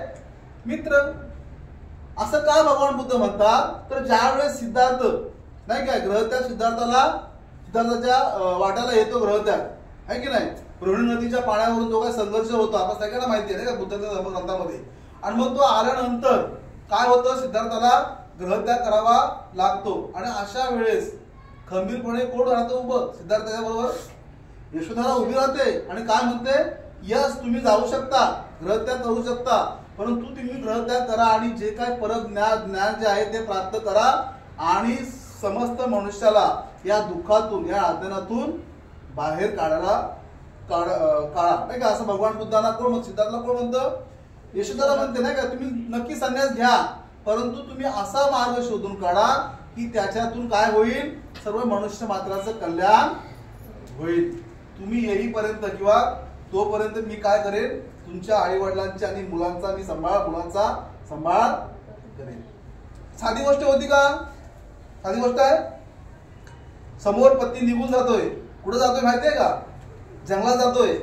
मित्र. असं का भगवान बुद्ध म्हणतात, तर ज्या वेळेस सिद्धार्थ नाही काय, ग्रहत्याग सिद्धार्थाच्या वाट्याला येतो ग्रहत्याग आहे की नाही. रोहिणी नदीच्या पाण्यावरून जो काही संघर्ष होतो आपण सगळ्यांना माहिती आहे ना बुद्धाच्या धर्मग्रंथामध्ये. आणि मग तो आल्यानंतर काय होतं, सिद्धार्थाला ग्रहत्याग करावा लागतो. आणि अशा वेळेस खंबीरपणे कोण राहतो उभं, सिद्धार्थाच्या बरोबर यशोधरा उभी राहते आणि काय म्हणते, यस तुम्ही जाऊ शकता, ग्रहत्याग करू शकता, परंतु तुम्ही ग्रहत्याग करा आणि जे काय परत ज्ञान जे आहे ते प्राप्त करा आणि समस्त मनुष्याला या दुःखातून, या अज्ञानातून बाहेर काढा नाही का. असं भगवान बुद्धांना कोण, सिद्धार्थला कोण म्हणतं, यशोधरा म्हणते नाही का, तुम्ही नक्की संन्यास घ्या, परंतु तुम्ही असा मार्ग शोधून काढा की त्याच्यातून काय होईल, सर्व मनुष्य मात्राचं कल्याण होईल. तुम्ही येईपर्यंत किंवा तोपर्यंत मी काय करेन, तुमच्या आई वडिलांची आणि मुलांचा संभाळ करेन. साधी गोष्ट होती का, साधी गोष्ट आहे. समोर पत्नी निघून जातोय, कुठे जातोय माहितीये का, जंगलात जातोय,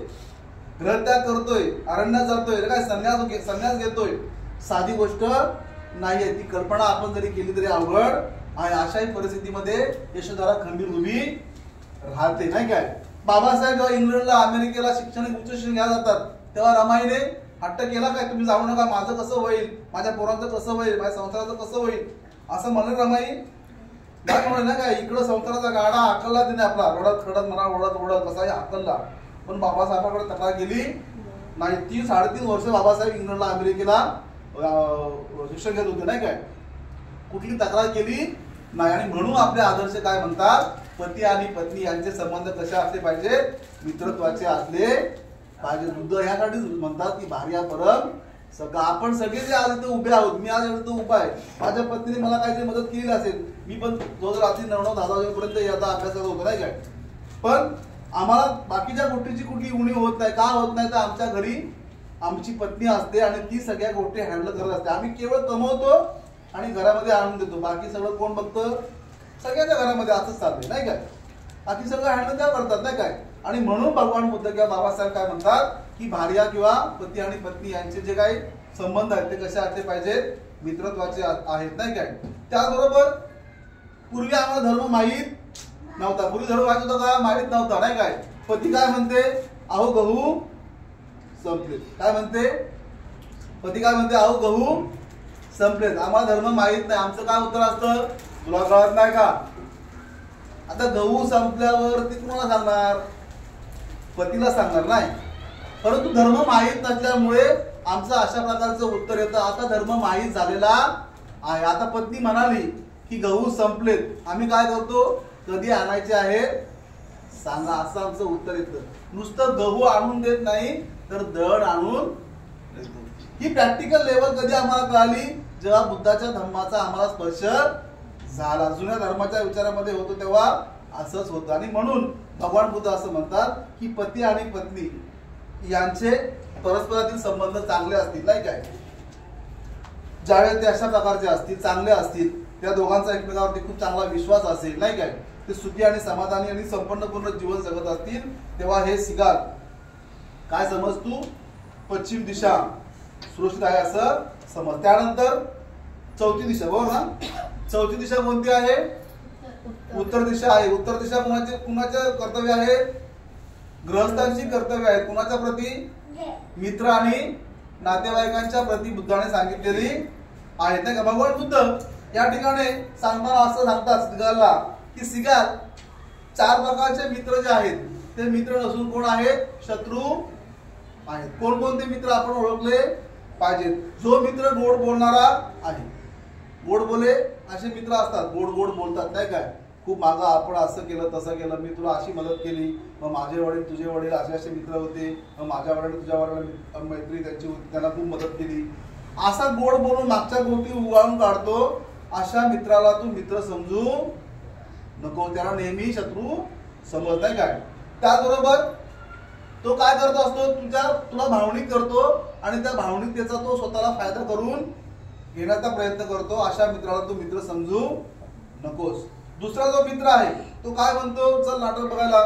ग्रहत्याग करतोय, अरण्यात जातोय, काय संन्यास घेतोय. साधी गोष्ट नाहीये ती. कल्पना आपण जरी केली तरी अवघड आहे. अशाही परिस्थितीमध्ये यशोधरा खंबीर उभी राहते नाही काय. बाबासाहेब जेव्हा इंग्लंडला, अमेरिकेला उच्च शिक्षण घ्यायला जातात, तेव्हा रमाईने हट्ट केला काय, तुम्ही जाऊ नका, माझं कसं होईल, माझ्या पोरांचं कसं होईल, माझ्या संसाराचं कसं होईल, असं म्हणलं रमाई काय म्हणलं ना काय. इकडं संसाराचा गाडा हाकलला तिने आपला, रडत खडत म्हणा, ओढत कसाही हाकलला, पण बाबासाहेबांकडे तक्रार केली नाही. 3-3.5 वर्ष बाबासाहेब इंग्लंडला, अमेरिकेला शिक्षण घेत होते नाही काय, कुठली तक्रार केली नाही. आणि म्हणून आपले आदर्श काय म्हणतात, पती आणि पत्नी यांचे संबंध कसे असले पाहिजे, मित्रत्वाचे असले पाहिजे. बुद्ध यासाठी म्हणतात की भार्या परम सगळं. आपण सगळे जे आज इथे उभे आहोत, मी आज इथे उभा आहे, माझ्या पत्नीने मला काहीतरी मदत केली असेल, मी पण जो रात्री 9-10 वाजेपर्यंत याचा अभ्यास करत होतो नाही काय. पण आम्हाला बाकीच्या गोष्टीची कुठली उणीव होत नाही. का होत नाही, तर आमच्या घरी आमची पत्नी असते आणि ती सगळ्या गोष्टी हँडल करत असते. आम्ही केवळ कमवतो आणि घरामध्ये आणून देतो, बाकी सगळं कोण बघतं, सगळ्याच्या घरामध्ये असंच चाललंय नाही काय. बाकी सगळं हँडल त्या करतात नाही काय. आणि म्हणून भगवान बुद्ध किंवा बाबासाहेब काय म्हणतात की भार्या किंवा पती आणि पत्नी यांचे जे काही संबंध आहेत ते कसे असले पाहिजेत, मित्रत्वाचे आहेत नाही काय. त्याचबरोबर पूर्वी आम्हाला धर्म माहीत नव्हता. पूर्वी धर्म माहित होता का, माहीत नव्हता नाही काय. पती काय म्हणते, अहो गहू संपले, काय म्हणते पती, काय म्हणते, अहो गहू संपलेत. आम्हाला धर्म माहीत नाही. आमचं काय उत्तर असतं, तुला कळत नाही का. आता गहू संपल्यावर ती तुम्हाला सांगणार, पतीला सांगणार नाही. परंतु धर्म माहीत नसल्यामुळे आमचं अशा प्रकारचं उत्तर येतं. आता धर्म माहीत झालेला आहे. आता पत्नी म्हणाली की गहू संपलेत, आम्ही काय करतो, कधी आणायचे आहे सांगा, असं आमचं उत्तर येतं. नुसतं गहू आणून देत नाही तर दळ आणून देतो. ही प्रॅक्टिकल लेवल कधी आम्हाला कळाली, जेव्हा बुद्धाच्या धम्माचा आम्हाला स्पर्श झाला. जुन्या धर्माच्या विचारामध्ये होतो तेव्हा असंच होतं. आणि म्हणून भगवान बुद्ध असं म्हणतात की पती आणि पत्नी यांचे परस्परातील संबंध चांगले असतील, नाही काय, ज्यावेळेस ते अशा प्रकारचे असतील, चांगले असतील, त्या दोघांचा एकमेकावरती खूप चांगला विश्वास असेल, नाही काय, ते सुखी आणि समाधानी आणि संपन्नपूर्ण जीवन जगत असतील, तेव्हा हे सिगाल काय समज, तू पश्चिम दिशा सुरक्षित आहे असं समज. त्यानंतर चौथी दिशा, बरोबर ना, चौथी दिशा कोणती आहे, उत्तर दिशा आहे. उत्तर दिशा कुणाचे कर्तव्य आहे, गृहस्थांची कर्तव्य आहे. कुणाच्या प्रती, मित्र आणि नातेवाईकांच्या प्रती बुद्धाने सांगितलेली आहे, नाही का. भगवान बुद्ध या ठिकाणी सांगताना असं सांगतात सिगालला की सिगाल, 4 प्रकारचे मित्र जे आहेत ते मित्र नसून कोण आहेत, शत्रू आहेत. कोणकोणते मित्र आपण ओळखले पाहिजेत. जो मित्र गोड बोलणारा आहे, गोड बोले असे मित्र असतात, गोड गोड बोलतात, नाही काय, खूप मागं आपण असं केलं तसं केलं, मी तुला अशी मदत केली, मग माझे वडील तुझे वडील असे असे मित्र होते, मग माझ्या वडील तुझ्या वडिलांना मैत्री त्यांची होती, त्यांना खूप मदत केली, असा गोड बोलून मागच्या गोष्टी उगाळून काढतो. अशा मित्राला तू मित्र समजू नको, त्याला नेहमी शत्रू समज, नाही काय. त्याचबरोबर तो काय करत असतो, तुला भावनिक करतो आणि त्या भावनिकतेचा तो स्वतःला फायदा करून घेण्याचा प्रयत्न करतो. अशा मित्राला तू मित्र समजू नकोस. दुसरा जो मित्र आहे तो काय म्हणतो, चल नाटक बघायला,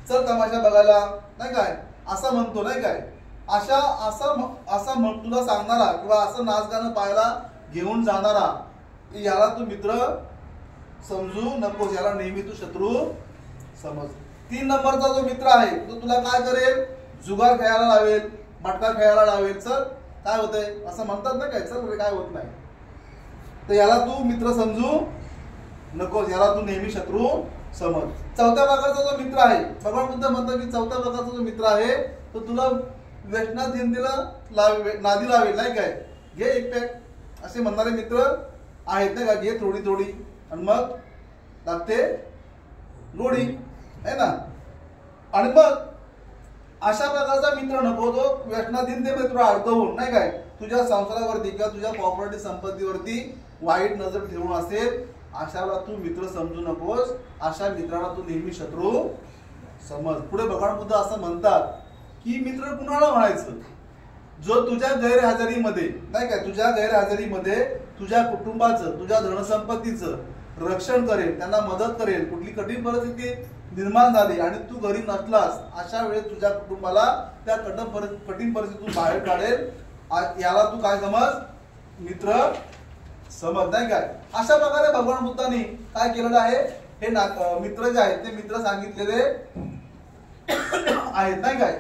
चल तमाशा बघायला, नाही काय, असा म्हणतो, नाही काय. असा तुला सांगणारा किंवा असं नाच गाणं पाहायला घेऊन जाणारा, याला तू मित्र समजू नकोस, याला नेहमी तू शत्रू समज. 3 नंबरचा जो मित्र आहे तो तुला काय करेल, जुगार खेळायला लावेल, मटका खेळायला लावेल, चल काय होतंय असं म्हणतात ना, काय चल काय होत नाही, तर याला तू मित्र समजू नकोस, याला तू नेहमी शत्रू समज. चौथ्या प्रकारचा जो मित्र आहे, भगवान बुद्ध म्हणतात की चौथ्या प्रकारचा जो मित्र आहे तो तुला व्यसनाधीनतेला नादी लावेल, नाही काय, घे एक पॅक असे म्हणणारे मित्र आहेत, नाही का, घे थोडी थोडी आणि मग लागते गोडी, आहे ना. आणि मग अशा प्रकारचा मित्र नको जो व्यसनाधीनतेमध्ये तुला अडकवून, नाही काय, तुझ्या संसारावरती किंवा तुझ्या प्रॉपर्टी संपत्तीवरती वाईट नजर ठेवून असेल, अशाला तू मित्र समजू नकोस. अशा मित्राला तू नेहमी शत्रू समज. पुढे भगवान बुद्ध असं म्हणतात की मित्र कुणाला म्हणायचं, जो तुझ्या गैरहजेरीमध्ये, नाही काय, तुझ्या गैरहजेरीमध्ये तुझ्या कुटुंबाचं, तुझ्या धनसंपत्तीचं रक्षण करेल, त्यांना मदत करेल. कुठली कठीण परिस्थिती निर्माण झाली आणि तू घरी नसलास, अशा वेळेस तुझ्या कुटुंबाला त्या कठीण परिस्थितीतून बाहेर काढेल, याला तू काय समज, मित्र समज, नाही काय. अशा प्रकारे भगवान बुद्धांनी काय केलेलं आहे, हे मित्र जे आहेत ते मित्र सांगितलेले आहेत, नाही काय.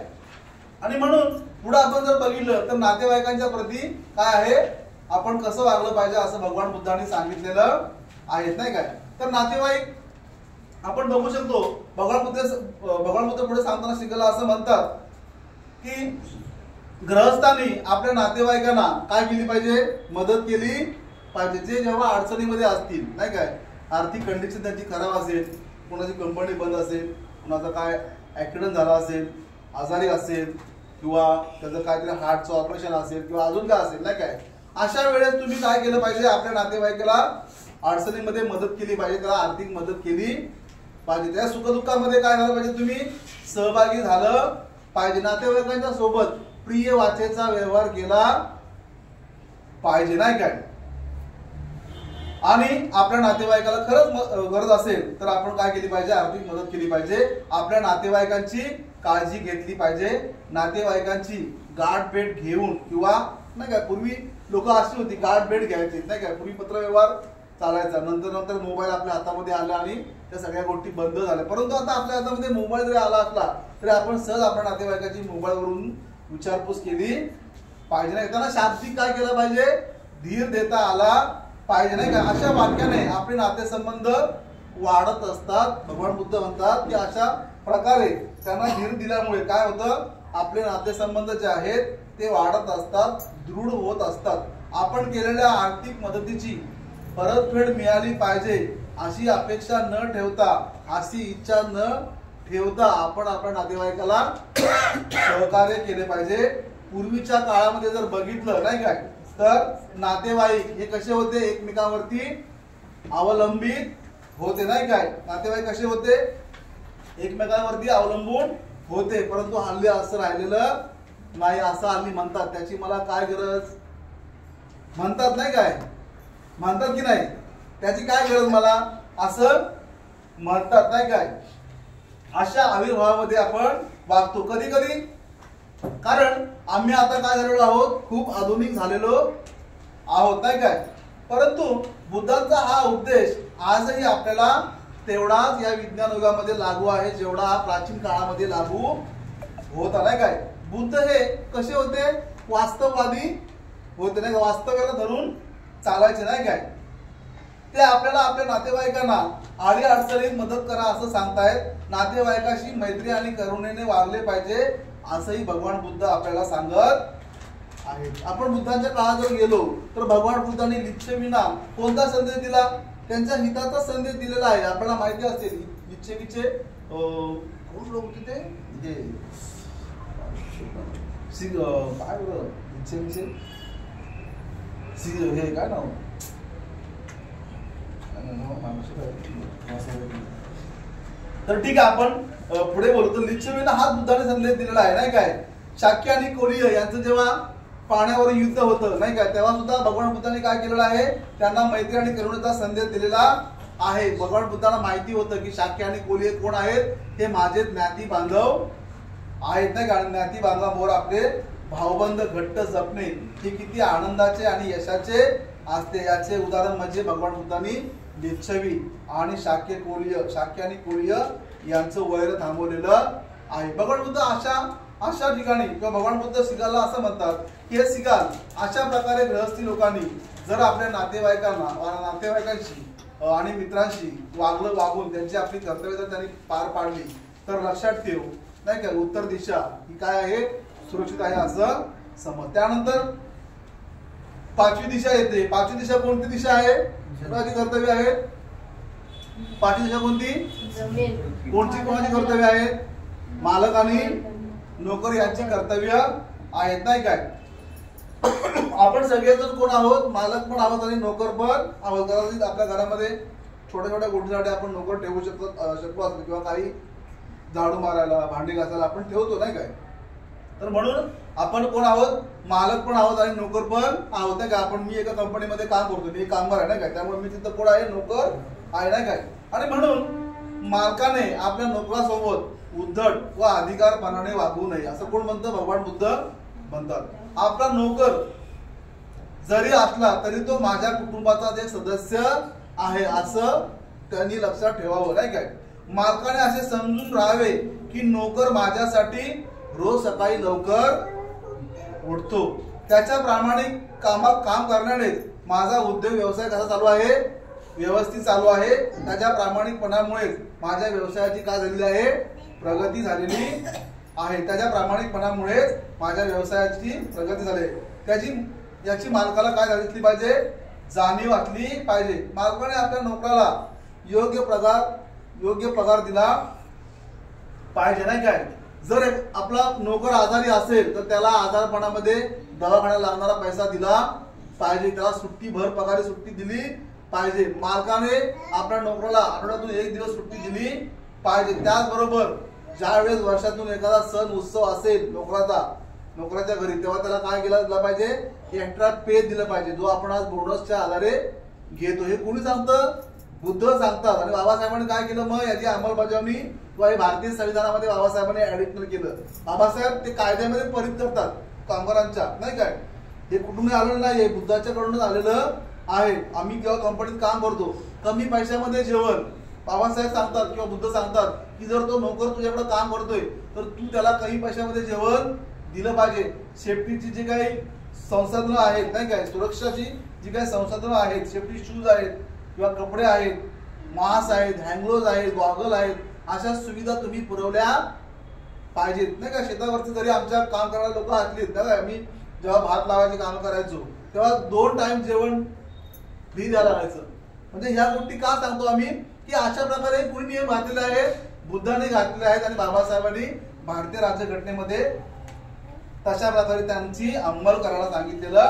आणि म्हणून पुढे आपण जर बघितलं तर नातेवाईकांच्या प्रती काय आहे, आपण कसं वागलं पाहिजे असं भगवान बुद्धांनी सांगितलेलं आहे, नाही काय. तर नातेवाईक आपण बघू शकतो, भगवान बुद्ध पुढे सांगताना शिकला असं म्हणतात की गृहस्थांनी आपल्या नातेवाईकांना काय केली पाहिजे, मदत केली पाहिजे. जे जेव्हा अडचणीमध्ये असतील, नाही काय, आर्थिक कंडिशन त्यांची खराब असेल, कोणाची कंपनी बंद असेल, कोणाचा काय ऍक्सिडेंट झाला असेल, आजारी असेल, किंवा त्याचं काहीतरी हार्टचं ऑपरेशन असेल किंवा अजून काय असेल, नाही काय, अशा वेळेस तुम्ही काय केलं पाहिजे, आपल्या नातेवाईकाला अडचणीमध्ये मदत केली पाहिजे, त्याला आर्थिक मदत केली पाहिजे. त्या सुखदुःखामध्ये काय झालं पाहिजे, तुम्ही सहभागी झालं पाहिजे. नातेवाईकांच्या सोबत प्रिय वाचेचा व्यवहार केला पाहिजे, नाही काय. आणि आपल्या नातेवाईकाला खरंच गरज असेल तर आपण काय केली पाहिजे, आर्थिक मदत केली पाहिजे. आपल्या नातेवाईकांची काळजी घेतली पाहिजे. नातेवाईकांची गाठभेट घेऊन, किंवा नाही काय, पूर्वी लोक अशी होती गाठभेट घ्यायची, नाही काय, पूर्वी पत्रव्यवहार चालायचा, नंतर मोबाईल आपल्या हातामध्ये आला आणि त्या सगळ्या गोष्टी बंद झाल्या. परंतु आता आपल्या हातामध्ये मोबाईल जरी आला असला तरी आपण सहज आपल्या नातेवाईकांची मोबाईलवरून विचारपूस केली पाहिजे, नाही. त्यांना शाब्दिक काय केलं पाहिजे, धीर देता आला पाहिजे, नाही का. अशा वाक्याने आपले नातेसंबंध वाढत असतात. भगवान बुद्ध म्हणतात की अशा प्रकारे त्यांना धीर दिल्यामुळे काय होतं, आपले नातेसंबंध जे आहेत ते वाढत असतात, दृढ होत असतात. आपण केलेल्या आर्थिक मदतीची परतफेड मिळाली पाहिजे अशी अपेक्षा न ठेवता, अशी इच्छा न ठेवता आपण आपल्या नातेवाईकाला सहकार्य केले पाहिजे. पूर्वीच्या काळामध्ये जर बघितलं नाही काय, तर नातेवाईक हे कसे होते, एकमेकांवरती अवलंबित होते नाही काय. नातेवाईक कसे होते, एकमेकांवरती अवलंबून होते. परंतु हल्ली असं राहिलेलं नाही. असं हल्ली म्हणतात, त्याची मला काय गरज म्हणतात नाही काय, म्हणतात की नाही, त्याची काय गरज मला, असं म्हणतात नाही काय. अशा आविर्भावामध्ये आपण वागतो कधी कधी. कारण आम्ही आता काय झालेलो आहोत, खूप आधुनिक झालेलो आहोत नाही काय. परंतु बुद्धांचा हा उपदेश आजही आपल्याला तेवढाच या विज्ञान युगामध्ये लागू आहे जेवढा हा प्राचीन काळामध्ये लागू होता नाही काय. बुद्ध हे कसे होते, वास्तववादी होते नाही का, वास्तव्याला धरून चालायचे नाही काय. ते आपल्याला आपल्या नातेवाईकांना आडी अडचणीत मदत करा असं सांगतायत. नातेवाईकाशी मैत्री आणि करुणेने वागले पाहिजे असंही भगवान बुद्ध आपल्याला सांगत आहेत. आपण बुद्धांच्या काळात जर गेलो तर भगवान बुद्धांनी लिच्छवींना कोणता संदेश दिला, त्यांच्या हिताचा संदेश दिलेला आहे. आपल्याला माहिती असेल लिच्छवीचे कोण लोक होते ते, काय बरं लिच्छवीचे हे काय नाव, तर ठीक आहे आपण पुढे बोलतो. लिच्छवींना हाच बुद्धाने संदेश दिलेला आहे नाही काय. शाक्य आणि कोलीय यांचं जेव्हा पाण्यावर युद्ध होतं नाही काय, तेव्हा सुद्धा भगवान बुद्धांनी काय केलेलं आहे, त्यांना मैत्री आणि करुणेचा संदेश दिलेला आहे. भगवान बुद्धांना माहिती होतं की शाक्य आणि कोलीय कोण आहेत, हे माझे ज्ञाती बांधव आहेत नाही का. ज्ञाती बांधवांवर आपले भावबंध घट्ट जपणे हे किती आनंदाचे आणि यशाचे असते, याचे उदाहरण म्हणजे भगवान बुद्धांनी लिच्छवी आणि शाक्य आणि कोलीय यांचं वैर थांबवलेलं आहे. भगवान बुद्ध अशा ठिकाणी किंवा भगवान बुद्ध सिगालला असं म्हणतात की हे सिगाल, अशा प्रकारे गृहस्थी लोकांनी जर आपल्या नातेवाईकांशी आणि मित्रांशी वागून त्यांची आपली कर्तव्य जर त्यांनी पार पाडली तर लक्षात ठेव नाही का, उत्तर दिशा ही काय आहे, सुरक्षित आहे असं समज. त्यानंतर पाचवी दिशा येते. पाचवी दिशा कोणती दिशा आहे, कोणाची कर्तव्य आहे, पाचवी दिशा कोणती, कोणाची कर्तव्य आहेत, मालक आणि नोकर यांची कर्तव्य आहेत नाही काय. आपण सगळेजण कोण आहोत, मालक पण आहोत आणि नोकर पण आहोत. आपल्या घरामध्ये छोट्या छोट्या गोष्टीसाठी आपण नोकर ठेवू शकतो असतो किंवा काही झाडू मारायला, भांडी घासायला आपण ठेवतो नाही काय. तर म्हणून आपण कोण आहोत, मालक पण आहोत आणि नोकर पण आहोत नाही का. आपण मी एका कंपनीमध्ये काम करतो, मी कामगार आहे नाही काय, त्यामुळे मी तिथं कोण आहे, नोकर आहे नाही काय. आणि म्हणून मालकाने आपल्या नोकरासोबत उद्धट व अधिकारपणाने वागू नये असं कोण म्हणतं, भगवान बुद्ध म्हणतात. आपला नोकर जरी असला तरी तो माझ्या कुटुंबाचा एक सदस्य आहे असं त्यांनी लक्षात ठेवावं नाही काय. मालकाने असे समजून राहावे की नोकर माझ्यासाठी रोज सकाळी लवकर उठतो, त्याच्या प्रामाणिक काम करण्याने माझा उद्योग व्यवसाय कसा चालू आहे, व्यवस्थित चालू आहे. त्याच्या प्रामाणिकपणामुळे माझ्या व्यवसायाची काय झालेली आहे, प्रगती झालेली आहे. त्याच्या प्रामाणिकपणामुळे माझ्या व्यवसायाची प्रगती झाली. याची मालकाला काय झाली पाहिजे, जाणीव असली पाहिजे. मालकाने आपल्या नोकराला योग्य पगार दिला पाहिजे नाही काय. जर आपला नोकर आजारी असेल तर त्याला आजारपणामध्ये दवाखान्याला लागणारा पैसा दिला पाहिजे, त्याला सुट्टी भर पगारी सुट्टी दिली पाहिजे. मालकाने आपल्या नोकराला आठवड्यातून एक दिवस सुट्टी दिली पाहिजे. त्याचबरोबर ज्या वेळेस वर्षातून एखादा सण उत्सव असेल नोकराच्या घरी, तेव्हा त्याला काय दिलं पाहिजे, एक्स्ट्रा पे दिलं पाहिजे, जो आपण आज बोनसच्या आधारे घेतो. हे कोणी सांगतं, बुद्ध सांगतात. आणि बाबासाहेबांनी काय केलं, मग याची अंमलबजावणी किंवा भारतीय संविधानामध्ये बाबासाहेबांनी ऍडिशनल केलं. बाबासाहेब ते कायद्यामध्ये परित करतात कामगारांच्या नाही काय. हे कुठून आलेलं नाही, हे बुद्धाच्याकडूनच आलेलं आहे. आम्ही जेव्हा कंपनीत काम करतो, कमी पैशामध्ये जेवण, बाबासाहेब सांगतात किंवा बुद्ध सांगतात की जर तो नोकर तुझ्याकडे काम करतोय तर तू त्याला कमी पैशामध्ये जेवण दिलं पाहिजे. सेफ्टीची जी काही संसाधनं आहेत नाही काय, सुरक्षाची जी काही संसाधनं आहेत, सेफ्टी शूज आहेत किंवा कपडे आहेत, मास्क आहेत, हँडग्लोव्ज आहेत, गॉगल आहेत, अशा सुविधा तुम्ही पुरवल्या पाहिजेत नाही का. शेतावरती जरी आमच्या काम करायला लोक असलीत नाही का, आम्ही जेव्हा भात लावायची काम करायचो तेव्हा 2 टाइम जेवण फ्री द्यायला लागायचं. म्हणजे ह्या गोष्टी का सांगतो आम्ही की अशा प्रकारे कुणी नियम घातलेले आहेत, बुद्धाने घातलेले आहेत आणि बाबासाहेबांनी भारतीय राज्यघटनेमध्ये तशा प्रकारे त्यांची अंमल करायला सांगितलेलं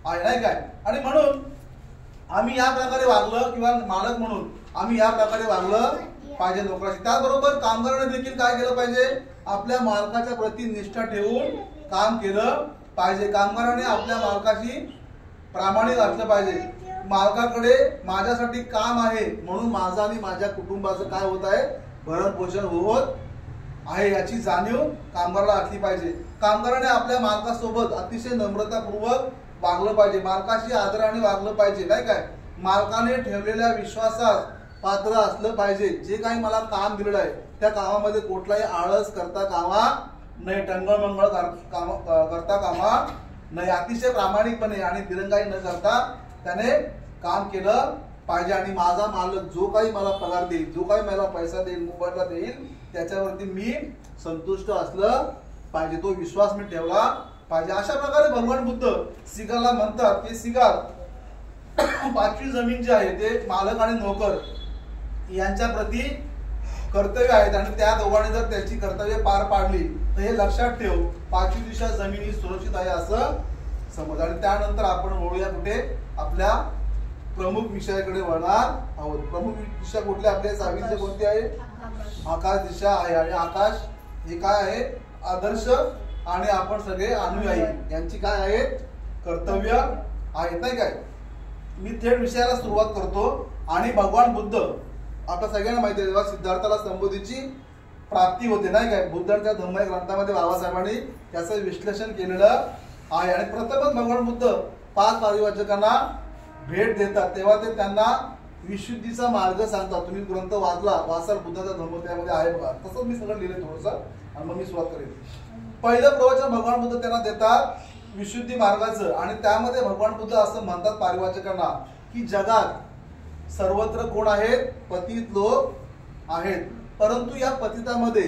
आहे नाही काय. आणि म्हणून आम्ही या प्रकारे वागलं किंवा मालक म्हणून आम्ही या प्रकारे वागलं पाहिजे नोकराशी. त्याचबरोबर कामगाराने देखील काय केलं पाहिजे, आपल्या मालकाच्या प्रती निष्ठा ठेवून काम केलं पाहिजे. कामगाराने आपल्या मालकाशी प्रामाणिक असलं पाहिजे. मालकाकडे माझ्यासाठी काम आहे म्हणून माझं आणि माझ्या कुटुंबाचं काय होत आहे, भरण पोषण होत आहे याची जाणीव कामगाराला असली पाहिजे. कामगाराने आपल्या मालकासोबत अतिशय नम्रतापूर्वक वागलं पाहिजे, मालकाशी आदराने वागलं पाहिजे नाही काय. मालकाने ठेवलेल्या विश्वासात पात्र असलं पाहिजे. जे काही मला काम दिलेलं आहे त्या कामामध्ये कुठलाही आळस करता कामा नाही, टंगळमंगळ करता कामा नाही. अतिशय प्रामाणिकपणे आणि दिरंगाई न करता त्याने काम केलं पाहिजे. आणि माझा मालक जो काही मला पगार देईल, जो काही मला पैसा देईल, मोबदला देईल, त्याच्यावरती मी संतुष्ट असलं पाहिजे, तो विश्वास मी ठेवला पाहिजे. अशा प्रकारे भगवान बुद्ध सिगालला म्हणतात की सिगाल 5वी जमीन जी आहे ते मालक आणि नोकर यांच्या प्रती कर्तव्य आहेत आणि त्या दोघांनी जर त्याची कर्तव्य पार पाडली तर हे लक्षात ठेव, 5वी दिशा जमीन ही सुरक्षित आहे असं समज. आणि त्यानंतर आपण वळूया कुठे, आपल्या प्रमुख विषयाकडे वळणार आहोत. प्रमुख दिशा कुठली आपल्या 6वी दिशा कोणती आहे, आकाश दिशा आहे. आणि आकाश हे काय आहे, आदर्श आणि आपण सगळे अनुयायी यांची काय आहेत, कर्तव्य आहेत नाही काय. मी थेट विषयाला सुरुवात करतो. आणि भगवान बुद्ध, आता सगळ्यांना माहिती आहे जेव्हा सिद्धार्थाला संबोधीची प्राप्ती होते नाही काय, बुद्धांच्या धम्म या ग्रंथामध्ये बाबासाहेबांनी त्याचं विश्लेषण केलेलं आहे. आणि प्रथमच भगवान बुद्ध 5 पारिवाचकांना भेट देतात तेव्हा ते त्यांना विशुद्धीचा मार्ग सांगतात. तुम्ही ग्रंथ वाचाल बुद्धाचा धम्म त्यामध्ये आहे बघा. तसंच मी सगळं लिहिलं थोडंसं आणि मग मी सुरुवात करेन. पहिलं प्रवचन भगवान बुद्ध त्यांना देतात विशुद्धी मार्गाचं. आणि त्यामध्ये भगवान बुद्ध असं म्हणतात पारिवाचकांना की जगात सर्वत्र कोण आहेत, पतित लोक आहेत. परंतु या पतितामध्ये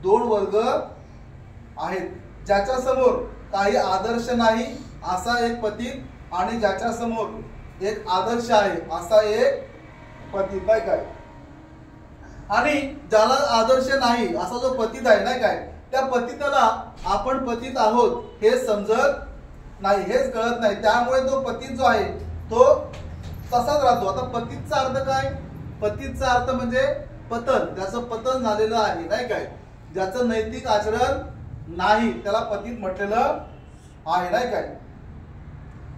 2 वर्ग आहेत. ज्याच्या समोर काही आदर्श नाही असा एक पतित आणि ज्याच्या समोर एक आदर्श आहे असा एक पतित नाही काय. आणि ज्याला आदर्श नाही असा जो पतित आहे नाही काय, त्या पतिताला आपण पतित आहोत हे समजत नाही, हेच कळत नाही. त्यामुळे तो पतित जो आहे तो तसाच राहतो. आता पतितचा अर्थ काय, पतितचा अर्थ म्हणजे पतन, ज्याचं पतन झालेलं आहे नाही काय, ज्याचं नैतिक आचरण नाही त्याला पतित म्हटलेलं आहे नाही काय.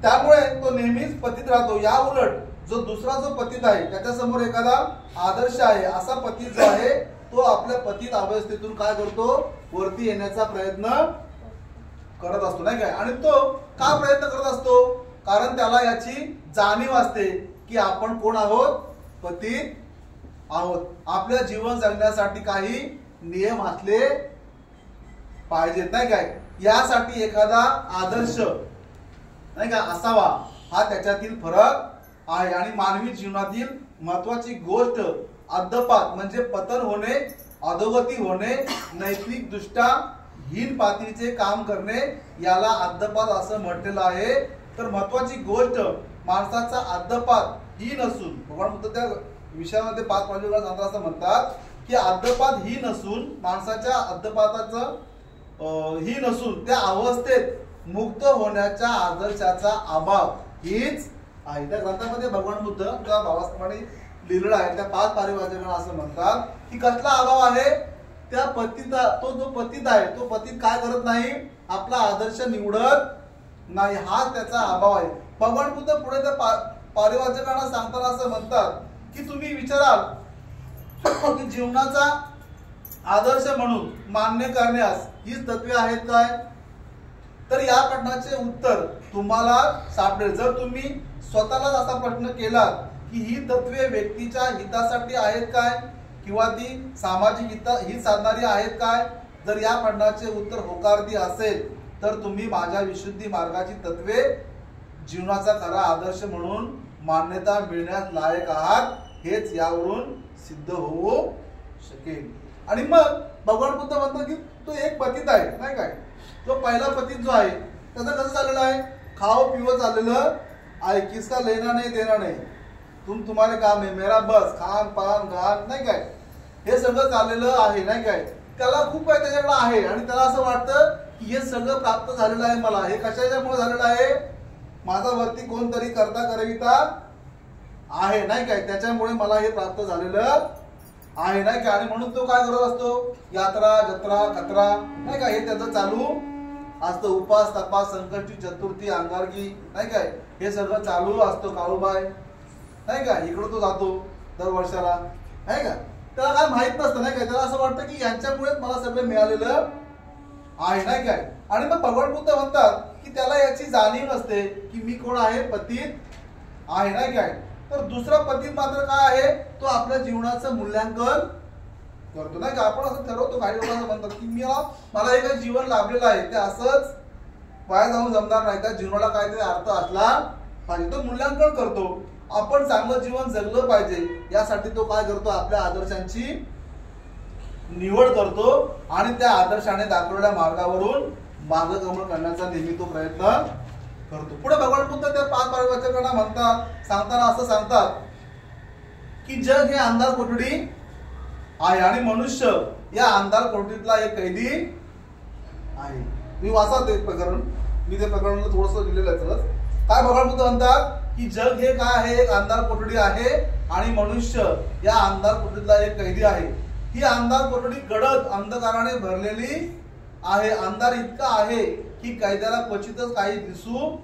त्यामुळे तो नेहमीच पतित राहतो. या उलट जो दुसरा जो पतित आहे त्याच्यासमोर एखादा आदर्श आहे असा पतित जो आहे तो आपल्या पतित अवस्थेतून काय करतो, वरती येण्याचा प्रयत्न करत असतो नाही काय. आणि तो का प्रयत्न करत असतो, कारण त्याला याची जाणीव असते की आपण कोण आहोत, पतित आहोत. आपल्या जीवन जगण्यासाठी काही नियम असले पाहिजेत नाही काय. यासाठी एखादा आदर्श नाही का असावा, हा त्याच्यातील फरक आहे. आणि मानवी जीवनातील महत्वाची गोष्ट अधपात म्हणजे पतन होणे, अधोगती होणे, नैतिक दृष्ट्या हीन पातळीचे काम करणे याला अधपात असं म्हटलेलं आहे. तर महत्वाची गोष्ट माणसाचा अधपात ही नसून, भगवान बुद्ध त्या विषयामध्ये 5 पारिवाचक असं म्हणतात की अधपात ही नसून, माणसाच्या अधपाताचं ही नसून त्या अवस्थेत मुक्त होण्याच्या आदर्शाचा अभाव हीच आहे. त्या ग्रंथामध्ये भगवान बुद्ध किंवा बाबासाहेबांनी लिहिलेलं आहे. त्या 5 पारिवाचकांना असं म्हणतात की कसला अभाव आहे, त्या पतिता, तो जो पतित आहे तो पतित काय करत नाही, आपला आदर्श निवडत नाही, हा त्याचा अभाव आहे. भगवान बुद्ध पुढे त्या पारिवाचकांना सांगताना असं म्हणतात की तुम्ही विचाराल की जीवनाचा आदर्श म्हणून मान्य करण्यास ही तत्वे आहेत काय, तर या प्रश्नाचे उत्तर तुम्हाला सापडेल. जर तुम्ही स्वतःलाच असा प्रश्न केलात की ही तत्वे व्यक्तीच्या हितासाठी आहेत काय किंवा ती सामाजिक हित साधणारी आहेत काय, जर या प्रश्नाचे उत्तर होकारदी असेल तर तुम्ही माझ्या विशुद्धी मार्गाची तत्वे जीवनाचा खरा आदर्श म्हणून मान्यता मिळण्यास लायक आहात, हेच यावरून सिद्ध होऊ शकेल. आणि मग भगवान बुद्ध म्हणतात की तो एक पतित आहे नाही काय, तो पहिला पतित जो आहे त्याचं कसं चाललेलं आहे, खाओ पिवं चाललेलं आहे, किसका लेना नाही देना नाही, तुम्हारे काम आहे, मेरा बस, खान पान घाण नाही काय, हे सगळं चाललेलं आहे नाही काय. त्याला खूप काही त्याच्याकडे आहे आणि त्याला असं वाटतं की हे सगळं प्राप्त झालेलं आहे मला. हे कशाच्यामुळे झालेलं आहे, माझा वरती कोणतरी करता करविता आहे नाही काय, त्याच्यामुळे मला हे प्राप्त झालेलं आहे नाही का. आणि म्हणून तो काय करत असतो, यात्रा जत्रा खतरा नाही का, हे त्याचं चालू असतं. उपास तपास संकष्टी चतुर्थी अंगारकी नाही काय, हे सगळं चालू असतं. काळूबाई नाही का, इकडं तो जातो दर वर्षाला नाही का. त्याला काय माहित नसतं नाही काय, त्याला असं वाटतं की यांच्यामुळेच मला सगळं मिळालेलं आहे नाही काय. आणि मग भगवान बुद्ध म्हणतात की त्याला याची जाणीव नसते की मी कोण आहे, पतित आहे नाही काय. तर दुसरा पतित मात्र काय आहे, तो आपल्या जीवनाचं मूल्यांकन करतो नाही का. आपण असं ठरवतो, काही लोक असं म्हणतात की मला हे काही जीवन लाभलेलं आहे, ते असंच वाया जाऊन जमणार नाही, त्या जीवनाला काहीतरी अर्थ असला पाहिजे, तो मूल्यांकन करतो. आपण चांगलं जीवन जगलं पाहिजे यासाठी तो काय करतो, आपल्या आदर्शांची निवड करतो आणि त्या आदर्शाने दाखवलेल्या मार्गावरून मार्गक्रमण करण्याचा नेहमी तो प्रयत्न करतो. पुढे भगवान बुद्ध त्या 5 परिवाचकांना सांगताना असं सांगतात की जग हे अंधार कोठडी आहे आणि मनुष्य या अंधार कोठडीतला एक कैदी आहे. मी वाचा ते प्रकरण, मी ते प्रकरण थोडंसं लिहिलेलं आहे. काय भगवान बुद्ध म्हणतात की जग हे काय आहे, एक अंधार कोठडी आहे आणि मनुष्य या अंधार कोठडीतला एक कैदी आहे. ही अंधार कोठडी गडद अंधकाराने भरलेली आहे. अंधार इतका आहे की कैद्याला क्वचितच काही दिसू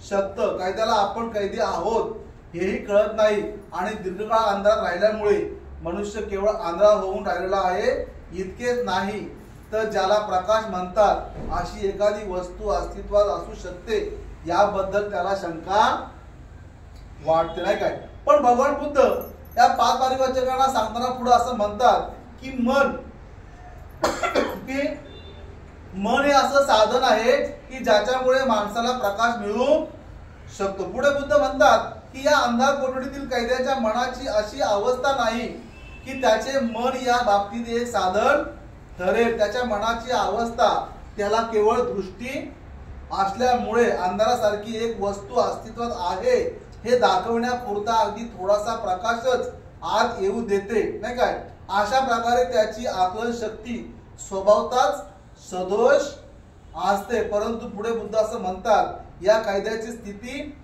शकतं. कैद्याला आपण कैदी आहोत हेही कळत नाही आणि दीर्घकाळ अंधारात राहिल्यामुळे मनुष्य केवळ आंधळा होऊन राहिलेला आहे. इतकेच नाही तर ज्याला प्रकाश म्हणतात अशी एखादी वस्तू अस्तित्वात असू शकते याबद्दल त्याला शंका वाटते नाही काय. पण भगवान बुद्ध या 5 परिवाचकांना सांगताना पुढे असं म्हणतात की मन हे असं साधन आहे की ज्याच्यामुळे माणसाला प्रकाश मिळू शकतो. पुढे बुद्ध म्हणतात की या अंधार कोठडीतील कैद्याच्या मनाची अशी अवस्था नाही की त्याचे मन या बाबतीत एक साधन ठरेल. त्याच्या मनाची अवस्था त्याला केवळ दृष्टी असल्यामुळे अंधारासारखी एक वस्तू अस्तित्वात आहे हे दाखवण्यापुरता अगदी थोडासा प्रकाशच आत येऊ देते नाही काय. अशा प्रकारे त्याची आकलन शक्ती स्वभावताच सदोष असते. परंतु पुढे बुद्ध असं म्हणतात या कायद्याची स्थिती